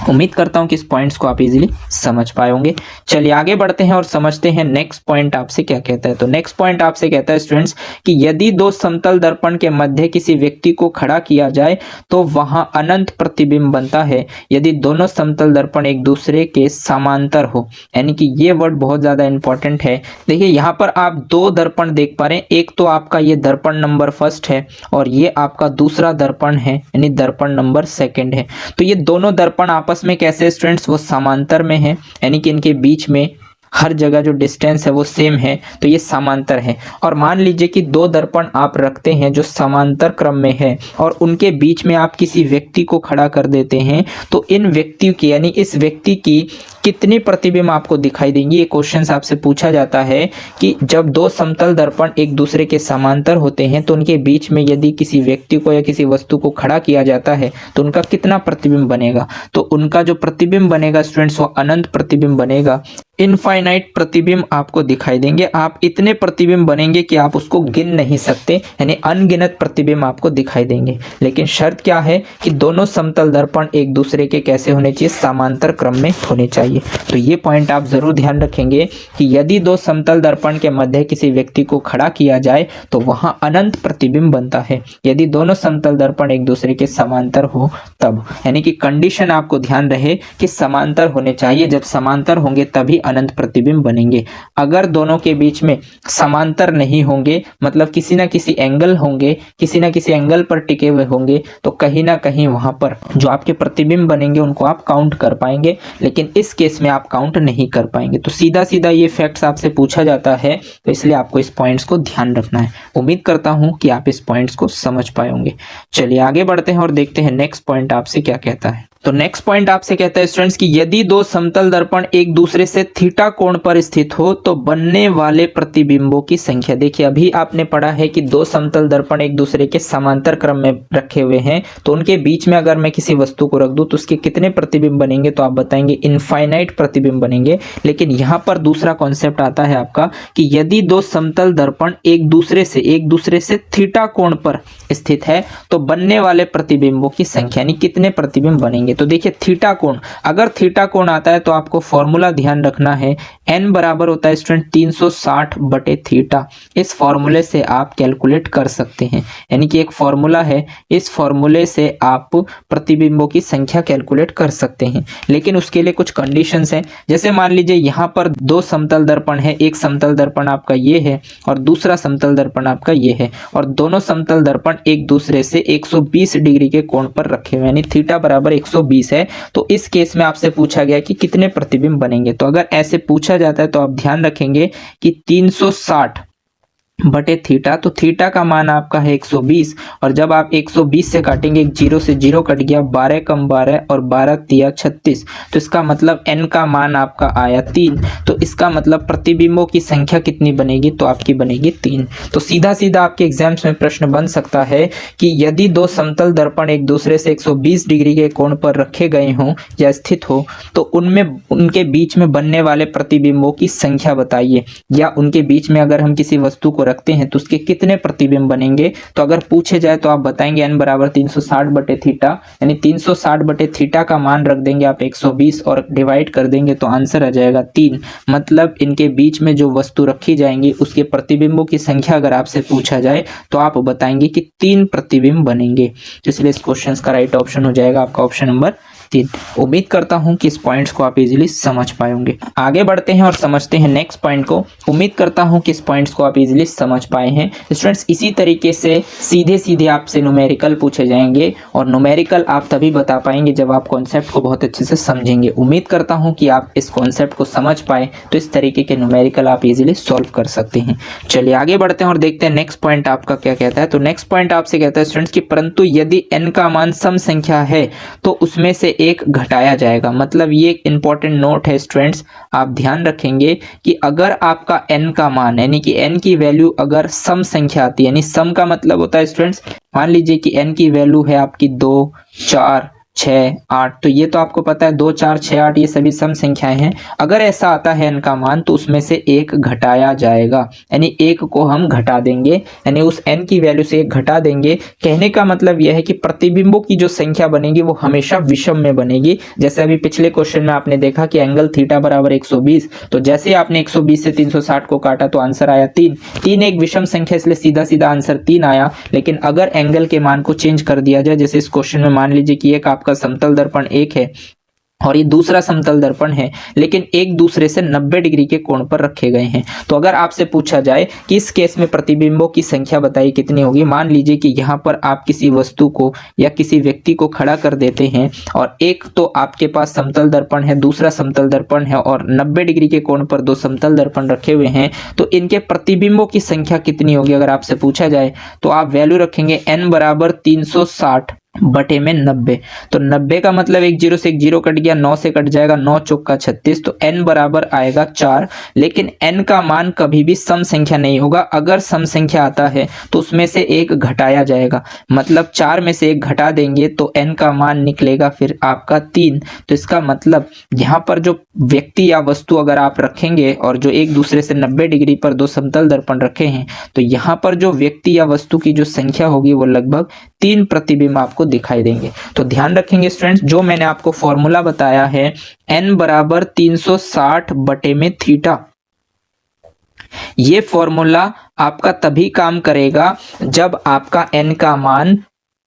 उम्मीद करता हूं कि इस पॉइंट्स को आप इजीली समझ पाए होंगे। चलिए आगे बढ़ते हैं और समझते हैं नेक्स्ट पॉइंट आपसे क्या कहता है। तो नेक्स्ट पॉइंट आपसे कहता है स्टूडेंट्स कि यदि दो समतल दर्पण के मध्य किसी व्यक्ति को खड़ा किया जाए तो वहां अनंत प्रतिबिंब बनता है यदि दोनों समतल दर्पण एक दूसरे के समांतर हो। यानी कि ये वर्ड बहुत ज्यादा इंपॉर्टेंट है। देखिए यहाँ पर आप 2 दर्पण देख पा रहे हैं, एक तो आपका ये दर्पण नंबर 1 है और ये आपका दूसरा दर्पण है यानी दर्पण नंबर 2 है। तो ये दोनों दर्पण आपस में कैसे स्टूडेंट्स, वो समांतर में है, यानी कि इनके बीच में हर जगह जो डिस्टेंस है वो सेम है, तो ये समांतर है। और मान लीजिए कि 2 दर्पण आप रखते हैं जो समांतर क्रम में है और उनके बीच में आप किसी व्यक्ति को खड़ा कर देते हैं तो इन व्यक्तियों की यानी इस व्यक्ति की कितनी प्रतिबिंब आपको दिखाई देंगी। ये क्वेश्चन आपसे पूछा जाता है कि जब 2 समतल दर्पण एक दूसरे के समांतर होते हैं तो उनके बीच में यदि किसी व्यक्ति को या किसी वस्तु को खड़ा किया जाता है तो उनका कितना प्रतिबिंब बनेगा। तो उनका जो प्रतिबिंब बनेगा स्टूडेंट्स वो अनंत प्रतिबिंब बनेगा, इनफाइनाइट प्रतिबिंब आपको दिखाई देंगे। आप इतने प्रतिबिंब बनेंगे कि आप उसको गिन नहीं सकते, यानी अनगिनत प्रतिबिंब आपको दिखाई देंगे। लेकिन शर्त क्या है कि दोनों समतल दर्पण एक दूसरे के कैसे होने चाहिए, समांतर क्रम में होने चाहिए। तो ये पॉइंट आप जरूर ध्यान रखेंगे कि यदि 2 समतल दर्पण के मध्य किसी व्यक्ति को खड़ा किया जाए तो वहां अनंत प्रतिबिंब बनता है यदि दोनों समतल दर्पण एक दूसरे के समांतर हो तब। यानी कि कंडीशन आपको ध्यान रहे कि समांतर होने चाहिए, जब समांतर होंगे तभी अनंत प्रतिबिंब बनेंगे। अगर दोनों के बीच में समांतर नहीं होंगे, मतलब किसी ना किसी एंगल होंगे, किसी ना किसी एंगल पर टिके हुए होंगे, तो कहीं ना कहीं वहां पर जो आपके प्रतिबिंब बनेंगे उनको आप काउंट कर पाएंगे, लेकिन इस केस में आप काउंट नहीं कर पाएंगे। तो सीधा सीधा ये फैक्ट्स आपसे पूछा जाता है, तो इसलिए आपको इस पॉइंट्स को ध्यान रखना है। उम्मीद करता हूं कि आप इस पॉइंट्स को समझ पाए होंगे। चलिए आगे बढ़ते हैं और देखते हैं नेक्स्ट पॉइंट आपसे क्या कहता है। तो नेक्स्ट पॉइंट आपसे कहता है स्टूडेंट्स कि यदि 2 समतल दर्पण एक दूसरे से थीटा कोण पर स्थित हो तो बनने वाले प्रतिबिंबों की संख्या। देखिए अभी आपने पढ़ा है कि 2 समतल दर्पण एक दूसरे के समांतर क्रम में रखे हुए हैं, तो उनके बीच में अगर मैं किसी वस्तु को रख दूं तो उसके कितने प्रतिबिंब बनेंगे, तो आप बताएंगे इनफाइनाइट प्रतिबिंब बनेंगे। लेकिन यहाँ पर दूसरा कॉन्सेप्ट आता है आपका कि यदि 2 समतल दर्पण एक दूसरे से थीटा कोण पर स्थित है तो बनने वाले प्रतिबिंबों की संख्या यानी कितने प्रतिबिंब बनेंगे। तो देखिए थीटा कोण, अगर थीटा कोण आता है तो आपको फॉर्मूला ध्यान रखना है, n बराबर होता है स्टूडेंट 360 बटे थीटा। इस फॉर्मूले से आप कैलकुलेट कर सकते हैं, यानी कि एक फॉर्मूला है, इस फॉर्मूले से आप प्रतिबिंबों की संख्या कैलकुलेट कर सकते हैं। लेकिन उसके लिए कुछ कंडीशंस हैं, जैसे मान लीजिए यहाँ पर दो समतल दर्पण है, एक समतल दर्पण आपका ये है और दूसरा समतल दर्पण आपका ये है, और दोनों समतल दर्पण एक दूसरे से 120 डिग्री के कोण पर रखे हुए, यानी थीटा बराबर 120 है। तो इस केस में आपसे पूछा गया कि कितने प्रतिबिंब बनेंगे। तो अगर ऐसे पूछा जाता है तो आप ध्यान रखेंगे कि 360 बटे थीटा, तो थीटा का मान आपका है 120, और जब आप 120 से काटेंगे, एक जीरो से जीरो कट गया, 12 कम 12 और 12 तिया 36, तो इसका मतलब n का मान आपका आया 3। तो इसका मतलब प्रतिबिंबों की संख्या कितनी बनेगी, तो आपकी बनेगी 3। तो सीधा सीधा आपके एग्जाम्स में प्रश्न बन सकता है कि यदि दो समतल दर्पण एक दूसरे से 120 डिग्री के कोण पर रखे गए हों या स्थित हो, तो उनमें उनके बीच में बनने वाले प्रतिबिंबों की संख्या बताइए, या उनके बीच में अगर हम किसी वस्तु को रखते हैं तो उसके कितने प्रतिबिंब बनेंगे। तो अगर पूछे जाए तो आप बताएंगे n बराबर 360 बटे थीटा, यानी 360 बटे थीटा का मान रख देंगे आप 120 और डिवाइड कर देंगे तो आंसर आ जाएगा 3। मतलब इनके बीच में जो वस्तु रखी जाएंगी उसके प्रतिबिंबों की संख्या अगर आपसे पूछा जाए तो आप बताएंगे कि 3 प्रतिबिंब बनेंगे। इसलिए इस क्वेश्चन का राइट ऑप्शन हो जाएगा आपका ऑप्शन नंबर 3। उम्मीद करता हूं कि इस पॉइंट्स को आप इजीली समझ पाएंगे। आगे बढ़ते हैं और समझते हैं नेक्स्ट पॉइंट को। उम्मीद करता हूं कि इस पॉइंट्स को आप इजीली समझ पाए हैं। स्टूडेंट्स, इसी तरीके से सीधे सीधे आपसे न्यूमेरिकल पूछे जाएंगे, और न्यूमेरिकल आप तभी बता पाएंगे जब आप कॉन्सेप्ट को बहुत अच्छे से समझेंगे। उम्मीद करता हूं कि आप इस कॉन्सेप्ट को समझ पाए, तो इस तरीके के न्यूमेरिकल आप इजीली सॉल्व कर सकते हैं। चलिए आगे बढ़ते हैं और देखते हैं नेक्स्ट पॉइंट आपका क्या कहता है। तो नेक्स्ट पॉइंट आपसे कहता है स्टूडेंट्स कि परंतु यदि n का मान सम संख्या है तो उसमें से एक घटाया जाएगा। मतलब ये एक इंपॉर्टेंट नोट है स्टूडेंट्स, आप ध्यान रखेंगे कि अगर आपका n का मान, यानी कि n की वैल्यू अगर सम संख्या आती है, यानी सम का मतलब होता है स्टूडेंट्स, मान लीजिए कि n की वैल्यू है आपकी 2, 4, 6, 8, तो ये तो आपको पता है 2, 4, 6, 8 ये सभी सम संख्याएं हैं। अगर ऐसा आता है n का मान तो उसमें से एक घटाया जाएगा, यानी एक को हम घटा देंगे, यानी उस n की वैल्यू से एक घटा देंगे। कहने का मतलब यह है कि प्रतिबिंबों की जो संख्या बनेगी वो हमेशा विषम में बनेगी। जैसे अभी पिछले क्वेश्चन में आपने देखा कि एंगल थीटा बराबर 120, तो जैसे आपने 120 से 360 को काटा तो आंसर आया 3। 3 एक विषम संख्या, इसलिए सीधा सीधा आंसर 3 आया। लेकिन अगर एंगल के मान को चेंज कर दिया जाए, जैसे इस क्वेश्चन में मान लीजिए कि एक आपका समतल दर्पण 1 है और ये दूसरा समतल दर्पण है, लेकिन एक दूसरे से 90 डिग्री के कोण पर रखे गए हैं, तो अगर आपसे पूछा जाए कि इस केस में प्रतिबिंबों की संख्या बताइए कितनी होगी। मान लीजिए कि यहाँ पर आप किसी वस्तु को या किसी व्यक्ति को खड़ा कर देते हैं, और एक तो आपके पास समतल दर्पण है, दूसरा समतल दर्पण है, और 90 डिग्री के कोण पर दो समतल दर्पण रखे हुए हैं, तो इनके प्रतिबिंबों की संख्या कितनी होगी अगर आपसे पूछा जाए, तो आप वैल्यू रखेंगे n बराबर 360 बटे में 90। तो 90 का मतलब एक जीरो से एक जीरो कट गया, 9 से कट जाएगा, 9 चौका 36, तो n बराबर आएगा 4। लेकिन n का मान कभी भी सम संख्या नहीं होगा। अगर सम संख्या आता है तो उसमें से एक घटाया जाएगा, मतलब 4 में से एक घटा देंगे तो n का मान निकलेगा फिर आपका 3। तो इसका मतलब यहाँ पर जो व्यक्ति या वस्तु अगर आप रखेंगे और जो एक दूसरे से 90 डिग्री पर दो समतल दर्पण रखे हैं, तो यहाँ पर जो व्यक्ति या वस्तु की जो संख्या होगी वो लगभग 3 प्रतिबिंब आपको दिखाई देंगे। तो ध्यान रखेंगे स्टूडेंट्स, जो मैंने आपको फॉर्मूला बताया है n बराबर 360 बटे में थीटा, ये फॉर्मूला आपका तभी काम करेगा जब आपका n का मान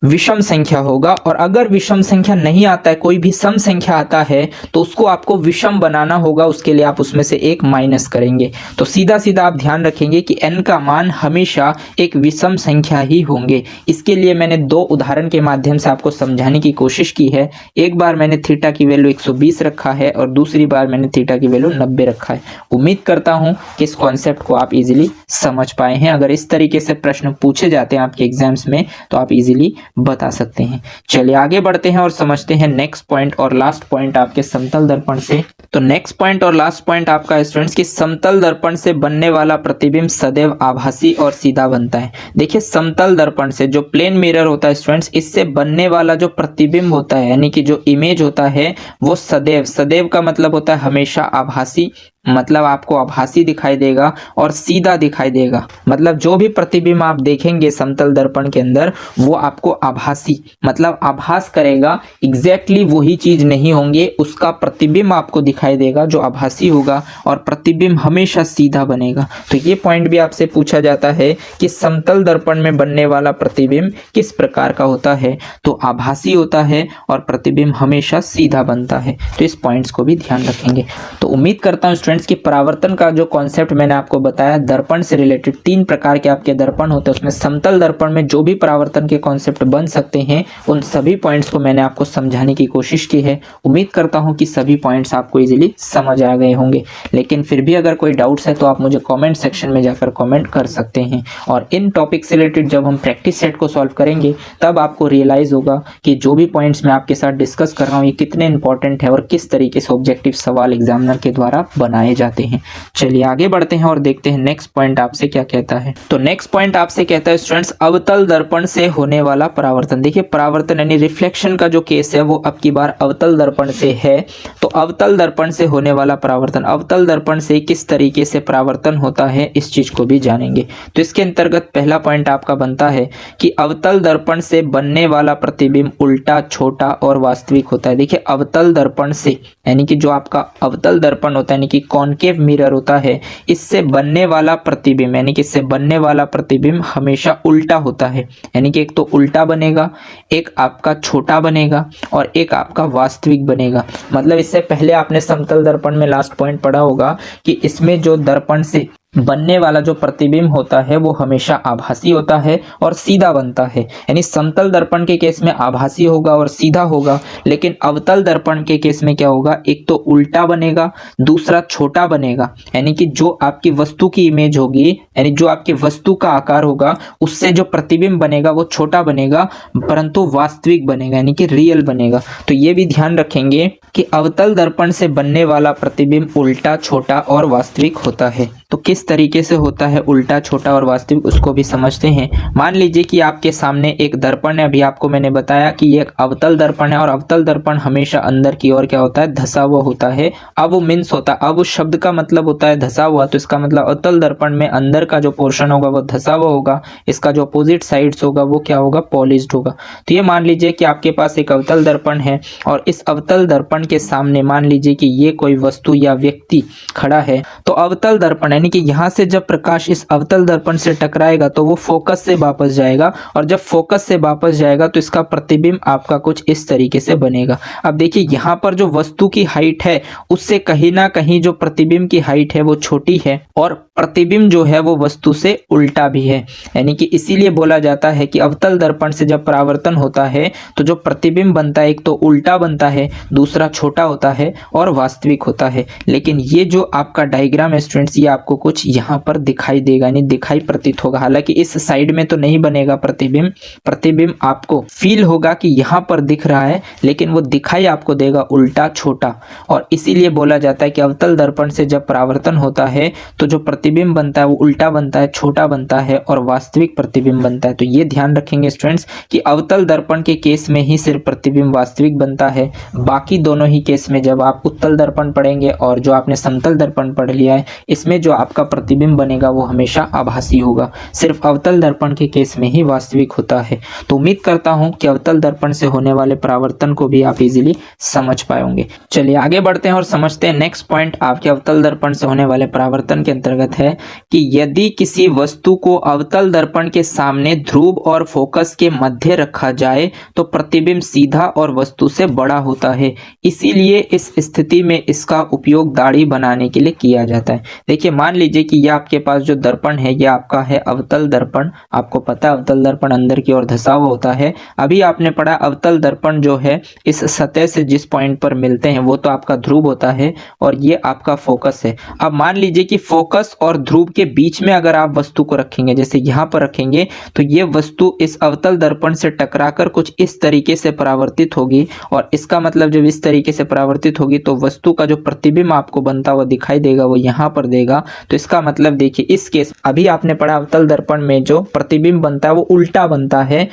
विषम संख्या होगा। और अगर विषम संख्या नहीं आता है, कोई भी सम संख्या आता है, तो उसको आपको विषम बनाना होगा। उसके लिए आप उसमें से एक माइनस करेंगे। तो सीधा सीधा आप ध्यान रखेंगे कि n का मान हमेशा एक विषम संख्या ही होंगे। इसके लिए मैंने दो उदाहरण के माध्यम से आपको समझाने की कोशिश की है। एक बार मैंने थीटा की वैल्यू 120 रखा है और दूसरी बार मैंने थीटा की वैल्यू 90 रखा है। उम्मीद करता हूं कि इस कॉन्सेप्ट को आप इजीली समझ पाए हैं। अगर इस तरीके से प्रश्न पूछे जाते हैं आपके एग्जाम्स में तो आप इजीली बता सकते हैं। चलिए आगे बढ़ते हैं और समझते हैं नेक्स्ट पॉइंट और लास्ट पॉइंट आपके समतल दर्पण से। तो नेक्स्ट पॉइंट और लास्ट पॉइंट आपका स्टूडेंट्स कि समतल दर्पण से बनने वाला प्रतिबिंब सदैव आभासी और सीधा बनता है। देखिए समतल दर्पण से जो प्लेन मिरर होता है स्टूडेंट्स, इससे बनने वाला जो प्रतिबिंब होता है, यानी कि जो इमेज होता है, वो सदैव, सदैव का मतलब होता है हमेशा, आभासी मतलब आपको आभासी दिखाई देगा और सीधा दिखाई देगा। मतलब जो भी प्रतिबिंब आप देखेंगे समतल दर्पण के अंदर वो आपको आभासी मतलब आभास करेगा, एग्जैक्टली वही चीज नहीं होंगे, उसका प्रतिबिंब आपको दिखाई देगा जो आभासी होगा और प्रतिबिंब हमेशा सीधा बनेगा। तो ये पॉइंट भी आपसे पूछा जाता है कि समतल दर्पण में बनने वाला प्रतिबिंब किस प्रकार का होता है, तो आभासी होता है और प्रतिबिंब हमेशा सीधा बनता है। तो इस पॉइंट्स को भी ध्यान रखेंगे। तो उम्मीद करता हूं स्टूडेंट्स कि परावर्तन का जो कॉन्सेप्ट मैंने आपको बताया दर्पण से रिलेटेड 3 प्रकार के आपके दर्पण होते हैं, उसमें समतल दर्पण में जो भी परावर्तन के कॉन्सेप्ट बन सकते हैं उन सभी पॉइंट्स को मैंने आपको समझाने की कोशिश की है। उम्मीद करता हूं कि सभी पॉइंट्स आपको इजीली समझ आ गए होंगे, लेकिन फिर भी अगर कोई डाउट्स है तो आप मुझे कमेंट सेक्शन में जाकर कमेंट कर सकते हैं। और इन टॉपिक से रिलेटेड जब हम प्रैक्टिस सेट को सॉल्व करेंगे तब आपको रियलाइज होगा कि जो भी पॉइंट्स मैं आपके साथ डिस्कस कर रहा हूँ ये कितने इंपॉर्टेंट है और किस तरीके से ऑब्जेक्टिव सवाल एग्जामिनर के द्वारा बनाए जाते हैं। चलिए आगे बढ़ते हैं और देखते हैं नेक्स्ट पॉइंट आपसे क्या कहता है। तो नेक्स्ट पॉइंट आपसे कहता है स्टूडेंट्स अवतल दर्पण से होने वाला परावर्तन। देखिए परावर्तन यानी रिफ्लेक्शन का जो केस है वो अब की बार अवतल दर्पण से है। तो अवतल दर्पण से होने वाला परावर्तन, अवतल दर्पण से किस तरीके से परावर्तन होता है इस चीज को भी जानेंगे। तो इसके अंतर्गत पहला पॉइंट आपका बनता है कि अवतल दर्पण से बनने वाला प्रतिबिंब उल्टा, छोटा और वास्तविक होता है। देखिए अवतल दर्पण से यानी कि जो आपका अवतल दर्पण होता है यानी कि कॉनकेव मिरर होता है, इससे बनने वाला प्रतिबिंब यानी कि इससे बनने वाला प्रतिबिंब हमेशा उल्टा होता है। यानी कि एक तो उल्टा बनेगा, एक आपका छोटा बनेगा और एक आपका वास्तविक बनेगा। मतलब इससे पहले आपने समतल दर्पण में लास्ट पॉइंट पढ़ा होगा कि इसमें जो दर्पण से बनने वाला जो प्रतिबिंब होता है वो हमेशा आभासी होता है और सीधा बनता है। यानी समतल दर्पण के केस में आभासी होगा और सीधा होगा, लेकिन अवतल दर्पण के केस में क्या होगा, एक तो उल्टा बनेगा, दूसरा छोटा बनेगा। यानी कि जो आपकी वस्तु की इमेज होगी यानी जो आपकी वस्तु का आकार होगा उससे जो प्रतिबिंब बनेगा वो छोटा बनेगा परंतु वास्तविक बनेगा यानी कि रियल बनेगा। तो ये भी ध्यान रखेंगे कि अवतल दर्पण से बनने वाला प्रतिबिंब उल्टा, छोटा और वास्तविक होता है। तो किस तरीके से होता है उल्टा, छोटा और वास्तविक उसको भी समझते हैं। मान लीजिए कि आपके सामने एक दर्पण है, अभी आपको मैंने बताया कि ये एक अवतल दर्पण है और अवतल दर्पण हमेशा अंदर की ओर क्या होता है, धसा हुआ होता है। अब वो मीन्स होता है, अब उस शब्द का मतलब होता है धसा हुआ, तो इसका मतलब अवतल दर्पण में अंदर का जो पोर्शन होगा वो धसा हुआ होगा, इसका जो अपोजिट साइड्स होगा वो क्या होगा, पॉलिश्ड होगा। तो ये मान लीजिए कि आपके पास एक अवतल दर्पण है और इस अवतल दर्पण के सामने मान लीजिए कि ये कोई वस्तु या व्यक्ति खड़ा है। तो अवतल दर्पण यानी कि यहाँ से जब प्रकाश इस अवतल दर्पण से टकराएगा तो वो फोकस से वापस जाएगा और जब फोकस से वापस जाएगा तो इसका प्रतिबिंब आपका कुछ इस तरीके से बनेगा। अब देखिए यहाँ पर जो वस्तु की हाइट है उससे कहीं ना कहीं जो प्रतिबिंब की हाइट है वो छोटी है और प्रतिबिंब जो है वो वस्तु से उल्टा भी है। यानी कि इसीलिए बोला जाता है कि अवतल दर्पण से जब परावर्तन होता है तो जो प्रतिबिंब बनता है एक तो उल्टा बनता है, दूसरा छोटा होता है और वास्तविक होता है। लेकिन ये जो आपका डायग्राम है स्टूडेंट्स, ये आपको कुछ यहाँ पर दिखाई देगा यानी दिखाई प्रतीत होगा। हालांकि इस साइड में तो नहीं बनेगा प्रतिबिंब, प्रतिबिंब आपको फील होगा कि यहाँ पर दिख रहा है लेकिन वो दिखाई आपको देगा उल्टा, छोटा। और इसीलिए बोला जाता है कि अवतल दर्पण से जब परावर्तन होता है तो जो प्रतिबिंब बनता है वो उल्टा बनता है, छोटा बनता है और वास्तविक प्रतिबिंब बनता है। तो ये ध्यान रखेंगे स्टूडेंट्स कि अवतल दर्पण के केस में ही सिर्फ प्रतिबिंब वास्तविक बनता है, बाकी दोनों ही केस में जब आप उत्तल दर्पण पढ़ेंगे और जो आपने समतल दर्पण पढ़ लिया है इसमें जो आपका प्रतिबिंब बनेगा वो हमेशा आभासी होगा। सिर्फ अवतल दर्पण के केस में ही वास्तविक होता है। तो उम्मीद करता हूं कि अवतल दर्पण से होने वाले परावर्तन को भी आप इजीली समझ पाएंगे। चलिए आगे बढ़ते हैं और समझते हैं नेक्स्ट पॉइंट आपके अवतल दर्पण से होने वाले परावर्तन के अंतर्गत है कि यदि किसी वस्तु को अवतल दर्पण के सामने ध्रुव और फोकस के मध्य रखा जाए तो प्रतिबिंब सीधा और वस्तु से बड़ा होता है। इसीलिए इस स्थिति में इसका उपयोग दाढ़ी बनाने के लिए किया जाता है। देखिए मान लीजिए कि यह आपके पास जो दर्पण है यह आपका है अवतल दर्पण। आपको पता है अवतल दर्पण अंदर की ओर धसा हुआ होता है। अभी आपने पढ़ा अवतल दर्पण जो है इस सतह से जिस पॉइंट पर मिलते हैं वो तो आपका ध्रुव होता है और ये आपका फोकस है। अब मान लीजिए कि फोकस और ध्रुव के बीच में अगर आप वस्तु को रखेंगे, जैसे यहाँ पर रखेंगे, तो ये वस्तु इस अवतल दर्पण से टकराकर कुछ इस तरीके से परावर्तित होगी और इसका मतलब जब इस तरीके से परावर्तित होगी तो वस्तु का जो प्रतिबिंब आपको बनता हुआ दिखाई देगा वो यहाँ पर देगा। तो इसका मतलब देखिए इस केस अभी आपने पढ़ा अवतल दर्पण में जो प्रतिबिंब बनता है वो उल्टा बनता है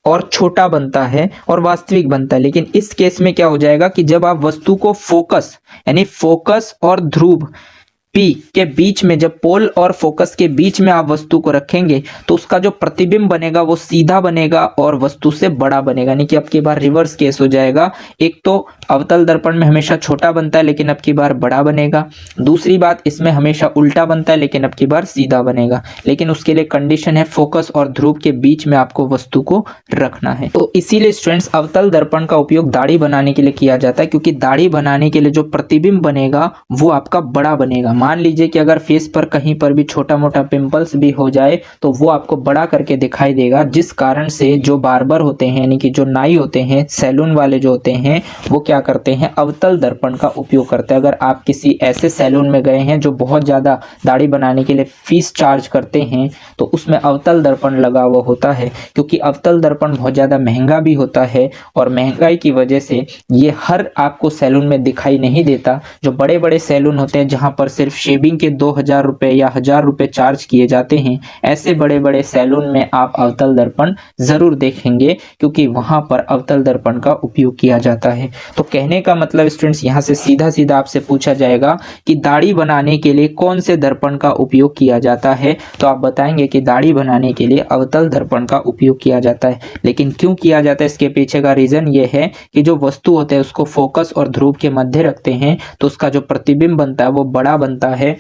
और छोटा बनता है और वास्तविक बनता है। लेकिन इस केस में क्या हो जाएगा कि जब आप वस्तु को फोकस यानी फोकस और ध्रुव P के बीच में, जब पोल और फोकस के बीच में आप वस्तु को रखेंगे तो उसका जो प्रतिबिंब बनेगा वो सीधा बनेगा और वस्तु से बड़ा बनेगा, यानी कि अब की बार रिवर्स केस हो जाएगा। एक तो अवतल दर्पण में हमेशा छोटा बनता है लेकिन अब की बार बड़ा बनेगा। दूसरी बात, इसमें हमेशा उल्टा बनता है लेकिन अब की बार सीधा बनेगा, लेकिन उसके लिए कंडीशन है फोकस और ध्रुव के बीच में आपको वस्तु को रखना है। तो इसीलिए स्टूडेंट्स अवतल दर्पण का उपयोग दाढ़ी बनाने के लिए किया जाता है, क्योंकि दाढ़ी बनाने के लिए जो प्रतिबिंब बनेगा वो आपका बड़ा बनेगा। मान लीजिए कि अगर फेस पर कहीं पर भी छोटा मोटा पिंपल्स भी हो जाए तो वो आपको बड़ा करके दिखाई देगा, जिस कारण से जो बार्बर होते हैं यानी कि जो नाई होते हैं, सैलून वाले जो होते हैं, वो क्या करते हैं, अवतल दर्पण का उपयोग करते हैं। अगर आप किसी ऐसे सैलून में गए हैं जो बहुत ज़्यादा दाढ़ी बनाने के लिए फीस चार्ज करते हैं तो उसमें अवतल दर्पण लगा हुआ होता है, क्योंकि अवतल दर्पण बहुत ज़्यादा महंगा भी होता है और महंगाई की वजह से ये हर आपको सैलून में दिखाई नहीं देता। जो बड़े बड़े सैलून होते हैं जहाँ पर सिर्फ शेविंग के 2000 रुपये या 1000 रुपये चार्ज किए जाते हैं, ऐसे बड़े बड़े सैलून में आप अवतल दर्पण जरूर देखेंगे, क्योंकि वहां पर अवतल दर्पण का उपयोग किया जाता है। तो कहने का मतलब स्टूडेंट्स, यहाँ से सीधा सीधा आपसे पूछा जाएगा कि दाढ़ी बनाने के लिए कौन से दर्पण का उपयोग किया जाता है, तो आप बताएंगे कि दाढ़ी बनाने के लिए अवतल दर्पण का उपयोग किया जाता है। लेकिन क्यों किया जाता है, इसके पीछे का रीजन ये है कि जो वस्तु होते हैं उसको फोकस और ध्रुव के मध्य रखते हैं तो उसका जो प्रतिबिंब बनता है वो बड़ा बनता है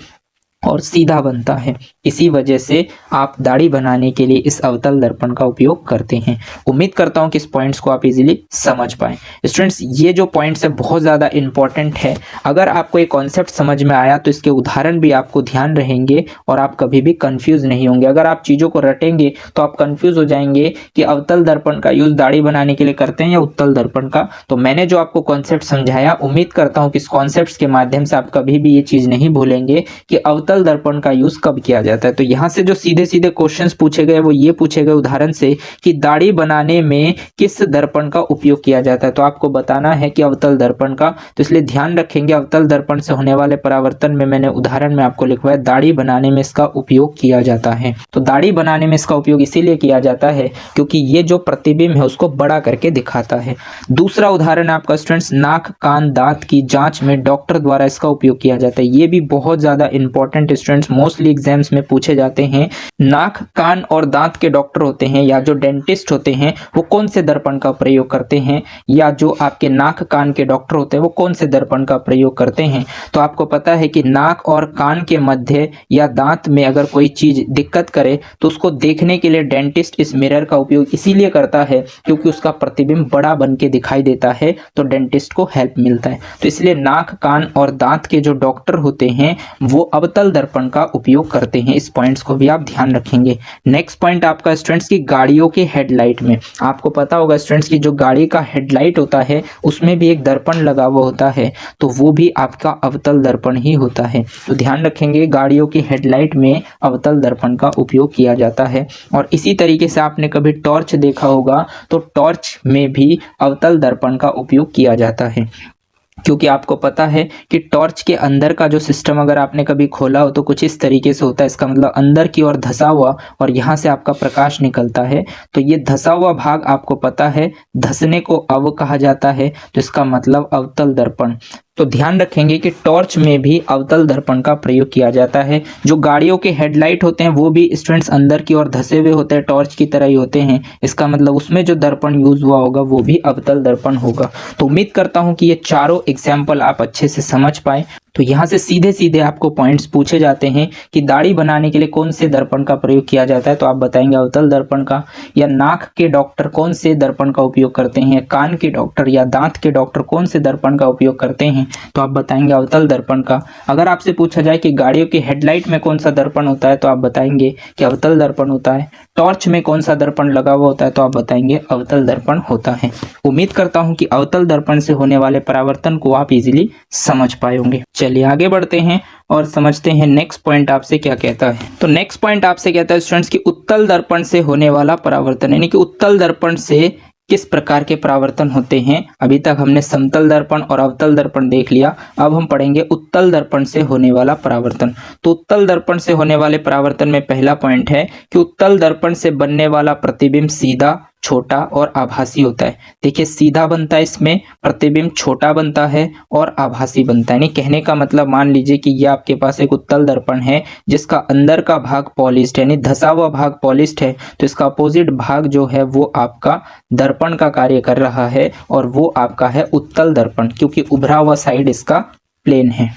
और सीधा बनता है। इसी वजह से आप दाढ़ी बनाने के लिए इस अवतल दर्पण का उपयोग करते हैं। उम्मीद करता हूं कि इस पॉइंट्स को आप इजीली समझ पाएं। स्टूडेंट्स, ये जो पॉइंट्स है बहुत ज़्यादा इंपॉर्टेंट है। अगर आपको ये कॉन्सेप्ट समझ में आया तो इसके उदाहरण भी आपको ध्यान रहेंगे और आप कभी भी कंफ्यूज नहीं होंगे। अगर आप चीज़ों को रटेंगे तो आप कंफ्यूज हो जाएंगे कि अवतल दर्पण का यूज दाढ़ी बनाने के लिए करते हैं या उत्तल दर्पण का। तो मैंने जो आपको कॉन्सेप्ट समझाया, उम्मीद करता हूँ कि इस कॉन्सेप्ट के माध्यम से आप कभी भी ये चीज़ नहीं भूलेंगे कि अवतल दर्पण का यूज कब किया जाता है। तो यहाँ से जो सीधे सीधे क्वेश्चंस पूछे गए वो ये पूछे गए उदाहरण से कि दाढ़ी बनाने में किस दर्पण का उपयोग किया जाता है, तो आपको बताना है कि अवतल दर्पण का। तो इसलिए ध्यान रखेंगे, अवतल दर्पण से होने वाले परावर्तन में मैंने उदाहरण में आपको लिखवाया दाढ़ी बनाने में इसका उपयोग किया जाता है। तो दाढ़ी बनाने में इसका उपयोग इसीलिए किया जाता है क्योंकि ये जो प्रतिबिंब है उसको बड़ा करके दिखाता है। दूसरा उदाहरण आपका स्टूडेंट्स, नाक कान दांत की जांच में डॉक्टर द्वारा इसका उपयोग किया जाता है। ये भी बहुत ज्यादा इंपॉर्टेंट स्टूडेंट्स मोस्टली एग्जाम्स में पूछे जाते हैं। नाक कान और दांत के डॉक्टर होते हैं या जो डेंटिस्ट होते हैं वो कौन से दर्पण का प्रयोग करते हैं, या जो आपके नाक कान के डॉक्टर होते हैं वो कौन से दर्पण का प्रयोग करते हैं। तो आपको पता है कि नाक और कान के मध्य या दांत में अगर कोई चीज दिक्कत करे तो उसको देखने के लिए डेंटिस्ट इस मिरर का उपयोग इसीलिए करता है क्योंकि उसका प्रतिबिंब बड़ा बन के दिखाई देता है, तो डेंटिस्ट को हेल्प मिलता है। तो इसलिए नाक कान और दांत के जो डॉक्टर होते हैं वो अवतल दर्पण का उपयोग करते हैं। इस पॉइंट्स को भी आप ध्यान रखेंगे। नेक्स्ट पॉइंट आपका स्टूडेंट्स की गाड़ियों के हेडलाइट में, आपको पता होगा स्टूडेंट्स की जो गाड़ी का हेडलाइट होता है उसमें भी एक दर्पण लगा हुआ होता है, तो वो भी आपका अवतल दर्पण ही होता है। तो ध्यान रखेंगे, गाड़ियों की हेडलाइट में अवतल दर्पण का उपयोग किया जाता है। और इसी तरीके से आपने कभी टॉर्च देखा होगा तो टॉर्च में भी अवतल दर्पण का उपयोग किया जाता है, क्योंकि आपको पता है कि टॉर्च के अंदर का जो सिस्टम अगर आपने कभी खोला हो तो कुछ इस तरीके से होता है। इसका मतलब अंदर की ओर धंसा हुआ और यहाँ से आपका प्रकाश निकलता है। तो ये धंसा हुआ भाग आपको पता है, धंसने को अव कहा जाता है, तो इसका मतलब अवतल दर्पण। तो ध्यान रखेंगे कि टॉर्च में भी अवतल दर्पण का प्रयोग किया जाता है। जो गाड़ियों के हेडलाइट होते हैं वो भी स्टूडेंट्स अंदर की ओर धंसे हुए होते हैं, टॉर्च की तरह ही होते हैं। इसका मतलब उसमें जो दर्पण यूज हुआ होगा वो भी अवतल दर्पण होगा। तो उम्मीद करता हूं कि ये चारों एग्जाम्पल आप अच्छे से समझ पाए। तो यहाँ से सीधे सीधे आपको पॉइंट्स पूछे जाते हैं कि दाढ़ी बनाने के लिए कौन से दर्पण का प्रयोग किया जाता है, तो आप बताएंगे अवतल दर्पण का। या नाक के डॉक्टर कौन से दर्पण का उपयोग करते हैं, कान के डॉक्टर या दांत के डॉक्टर कौन से दर्पण का उपयोग करते हैं, तो आप बताएंगे अवतल दर्पण का। अगर आपसे पूछा जाए कि गाड़ियों की हेडलाइट में कौन सा दर्पण होता है तो आप बताएंगे कि अवतल दर्पण होता है। टॉर्च में कौन सा दर्पण लगा हुआ होता है तो आप बताएंगे अवतल दर्पण होता है। उम्मीद करता हूं कि अवतल दर्पण से होने वाले परावर्तन को आप इजीली समझ पाए होंगे। चलिए आगे बढ़ते हैं और समझते हैं नेक्स्ट पॉइंट आपसे क्या कहता है। तो नेक्स्ट पॉइंट आपसे कहता है स्टूडेंट्स कि उत्तल दर्पण से होने वाला परावर्तन, यानी कि उत्तल दर्पण से किस प्रकार के परावर्तन होते हैं। अभी तक हमने समतल दर्पण और अवतल दर्पण देख लिया, अब हम पढ़ेंगे उत्तल दर्पण से होने वाला परावर्तन। तो उत्तल दर्पण से होने वाले परावर्तन में पहला पॉइंट है कि उत्तल दर्पण से बनने वाला प्रतिबिंब सीधा छोटा और आभासी होता है। देखिए सीधा बनता है, इसमें प्रतिबिंब छोटा बनता है और आभासी बनता है। यानी कहने का मतलब मान लीजिए कि ये आपके पास एक उत्तल दर्पण है जिसका अंदर का भाग पॉलिश्ड है, यानी धसा हुआ भाग पॉलिश्ड है, तो इसका अपोजिट भाग जो है वो आपका दर्पण का कार्य कर रहा है और वो आपका है उत्तल दर्पण, क्योंकि उभरा हुआ साइड इसका प्लेन है।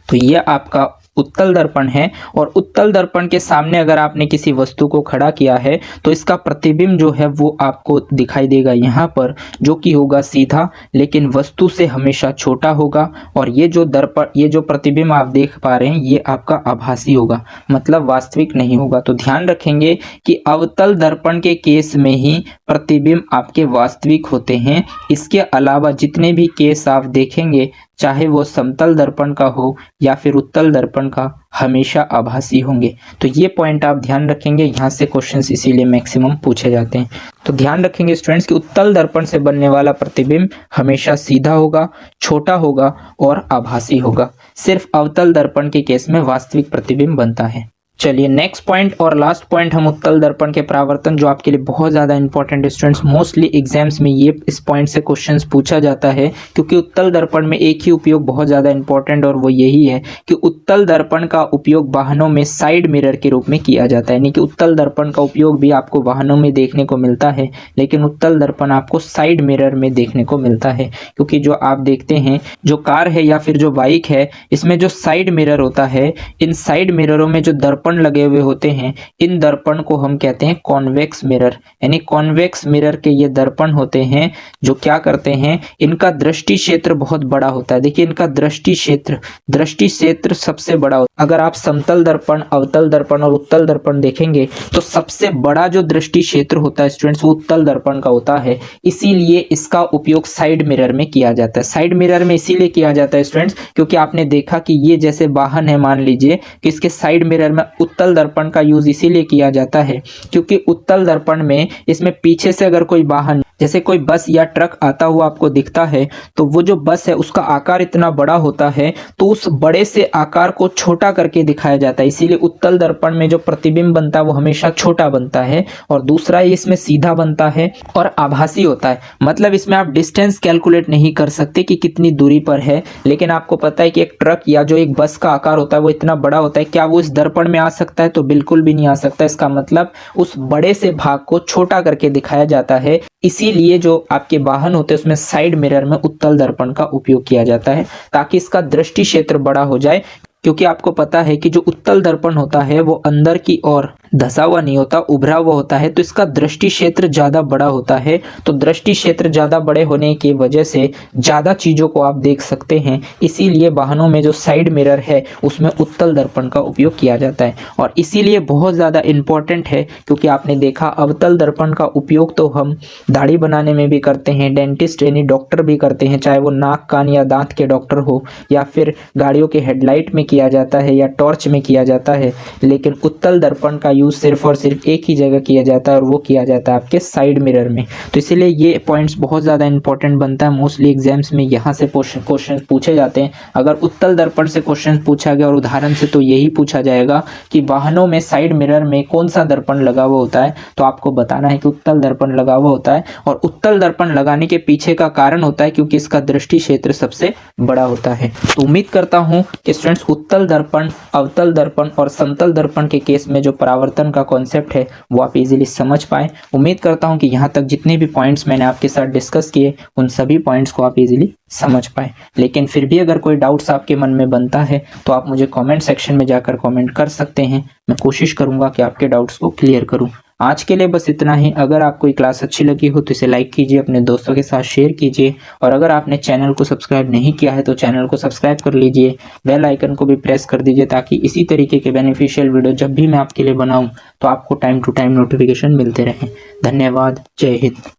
तो ये आपका उत्तल दर्पण है और उत्तल दर्पण के सामने अगर आपने किसी वस्तु को खड़ा किया है तो इसका प्रतिबिंब जो है वो आपको दिखाई देगा यहाँ पर, जो कि होगा सीधा लेकिन वस्तु से हमेशा छोटा होगा। और ये जो दर्पण, ये जो प्रतिबिंब आप देख पा रहे हैं ये आपका आभासी होगा, मतलब वास्तविक नहीं होगा। तो ध्यान रखेंगे कि अवतल दर्पण के केस में ही प्रतिबिंब आपके वास्तविक होते हैं। इसके अलावा जितने भी केस आप देखेंगे, चाहे वो समतल दर्पण का हो या फिर उत्तल दर्पण का, हमेशा आभासी होंगे। तो ये पॉइंट आप ध्यान रखेंगे, यहाँ से क्वेश्चंस इसीलिए मैक्सिमम पूछे जाते हैं। तो ध्यान रखेंगे स्टूडेंट्स कि उत्तल दर्पण से बनने वाला प्रतिबिंब हमेशा सीधा होगा, छोटा होगा और आभासी होगा। सिर्फ अवतल दर्पण के केस में वास्तविक प्रतिबिंब बनता है। चलिए नेक्स्ट पॉइंट और लास्ट पॉइंट हम उत्तल दर्पण के परावर्तन, जो आपके लिए बहुत ज़्यादा इंपॉर्टेंट स्टूडेंट्स, मोस्टली एग्जाम्स में ये इस पॉइंट से क्वेश्चंस पूछा जाता है, क्योंकि उत्तल दर्पण में एक ही उपयोग बहुत ज़्यादा इंपॉर्टेंट और वो यही है कि उत्तल दर्पण का उपयोग वाहनों में साइड मिरर के रूप में किया जाता है। यानी कि उत्तल दर्पण का उपयोग भी आपको वाहनों में देखने को मिलता है, लेकिन उत्तल दर्पण आपको साइड मिरर में देखने को मिलता है। क्योंकि जो आप देखते हैं, जो कार है या फिर जो बाइक है, इसमें जो साइड मिरर होता है, इन साइड मिररों में जो दर्पण लगे हुए होते हैं, इन दर्पण को हम कहते हैं कॉन्वेक्स मिरर। यानी कॉन्वेक्स मिरर के ये दर्पण होते हैं जो क्या करते हैं, इनका दृष्टि क्षेत्र बहुत बड़ा होता है। देखिए इनका दृष्टि क्षेत्र सबसे बड़ा होता है। अगर आप समतल दर्पण, अवतल दर्पण और उत्तल दर्पण देखेंगे तो सबसे बड़ा जो दृष्टि क्षेत्र होता है स्टूडेंट्स, वो उत्तल दर्पण का होता है। इसीलिए इसका उपयोग साइड मिरर में किया जाता है। साइड मिरर में इसीलिए किया जाता है स्टूडेंट्स, क्योंकि आपने देखा कि ये जैसे वाहन है, मान लीजिए कि इसके साइड मिरर में उत्तल दर्पण का यूज इसीलिए किया जाता है क्योंकि उत्तल दर्पण में इसमें पीछे से अगर कोई वाहन, जैसे कोई बस या ट्रक आता हुआ आपको दिखता है, तो वो जो बस है उसका आकार इतना बड़ा होता है, तो उस बड़े से आकार को छोटा करके दिखाया जाता है। इसीलिए उत्तल दर्पण में जो प्रतिबिंब बनता है वो हमेशा छोटा बनता है। और दूसरा, इसमें सीधा बनता है और आभासी होता है। मतलब इसमें आप डिस्टेंस कैलकुलेट नहीं कर सकते कि कितनी दूरी पर है, लेकिन आपको पता है कि एक ट्रक या जो एक बस का आकार होता है वो इतना बड़ा होता है, क्या वो इस दर्पण में आ सकता है? तो बिल्कुल भी नहीं आ सकता। इसका मतलब उस बड़े से भाग को छोटा करके दिखाया जाता है। इसीलिए जो आपके वाहन होते हैं उसमें साइड मिरर में उत्तल दर्पण का उपयोग किया जाता है, ताकि इसका दृष्टि क्षेत्र बड़ा हो जाए। क्योंकि आपको पता है कि जो उत्तल दर्पण होता है वो अंदर की ओर धसा हुआ नहीं होता, उभरा हुआ होता है, तो इसका दृष्टि क्षेत्र ज्यादा बड़ा होता है। तो दृष्टि क्षेत्र ज्यादा बड़े होने की वजह से ज्यादा चीजों को आप देख सकते हैं। इसीलिए वाहनों में जो साइड मिरर है उसमें उत्तल दर्पण का उपयोग किया जाता है। और इसीलिए बहुत ज्यादा इंपॉर्टेंट है, क्योंकि आपने देखा अवतल दर्पण का उपयोग तो हम दाढ़ी बनाने में भी करते हैं, डेंटिस्ट यानी डॉक्टर भी करते हैं, चाहे वो नाक कान या दांत के डॉक्टर हो, या फिर गाड़ियों के हेडलाइट में किया जाता है या टॉर्च में किया जाता है। लेकिन उत्तल दर्पण का यूज सिर्फ और सिर्फ एक ही जगह किया जाता है और वो किया जाता है आपके साइड मिरर में। तो इसीलिए ये पॉइंट्स बहुत ज़्यादा इंपॉर्टेंट बनता है। मोस्टली एग्जाम्स में यहाँ से क्वेश्चन पूछे जाते हैं। अगर उत्तल दर्पण से क्वेश्चन पूछा गया और उदाहरण से, तो यही पूछा जाएगा कि वाहनों में साइड मिरर में कौन सा दर्पण लगा हुआ होता है, तो आपको बताना है कि उत्तल दर्पण लगा हुआ होता है। और उत्तल दर्पण लगाने के पीछे का कारण होता है क्योंकि इसका दृष्टि क्षेत्र सबसे बड़ा होता है। तो उम्मीद करता हूँ कि स्टूडेंट्स उत्तल दर्पण, अवतल दर्पण और समतल दर्पण के केस में जो परावर्तन का कॉन्सेप्ट है वो आप इजीली समझ पाए। उम्मीद करता हूं कि यहाँ तक जितने भी पॉइंट्स मैंने आपके साथ डिस्कस किए उन सभी पॉइंट्स को आप इजीली समझ पाए। लेकिन फिर भी अगर कोई डाउट्स आपके मन में बनता है तो आप मुझे कमेंट सेक्शन में जाकर कमेंट कर सकते हैं। मैं कोशिश करूंगा कि आपके डाउट्स को क्लियर करूं। आज के लिए बस इतना ही। अगर आपको ये क्लास अच्छी लगी हो तो इसे लाइक कीजिए, अपने दोस्तों के साथ शेयर कीजिए, और अगर आपने चैनल को सब्सक्राइब नहीं किया है तो चैनल को सब्सक्राइब कर लीजिए, बेल आइकन को भी प्रेस कर दीजिए, ताकि इसी तरीके के बेनिफिशियल वीडियो जब भी मैं आपके लिए बनाऊं तो आपको टाइम टू टाइम नोटिफिकेशन मिलते रहें। धन्यवाद। जय हिंद।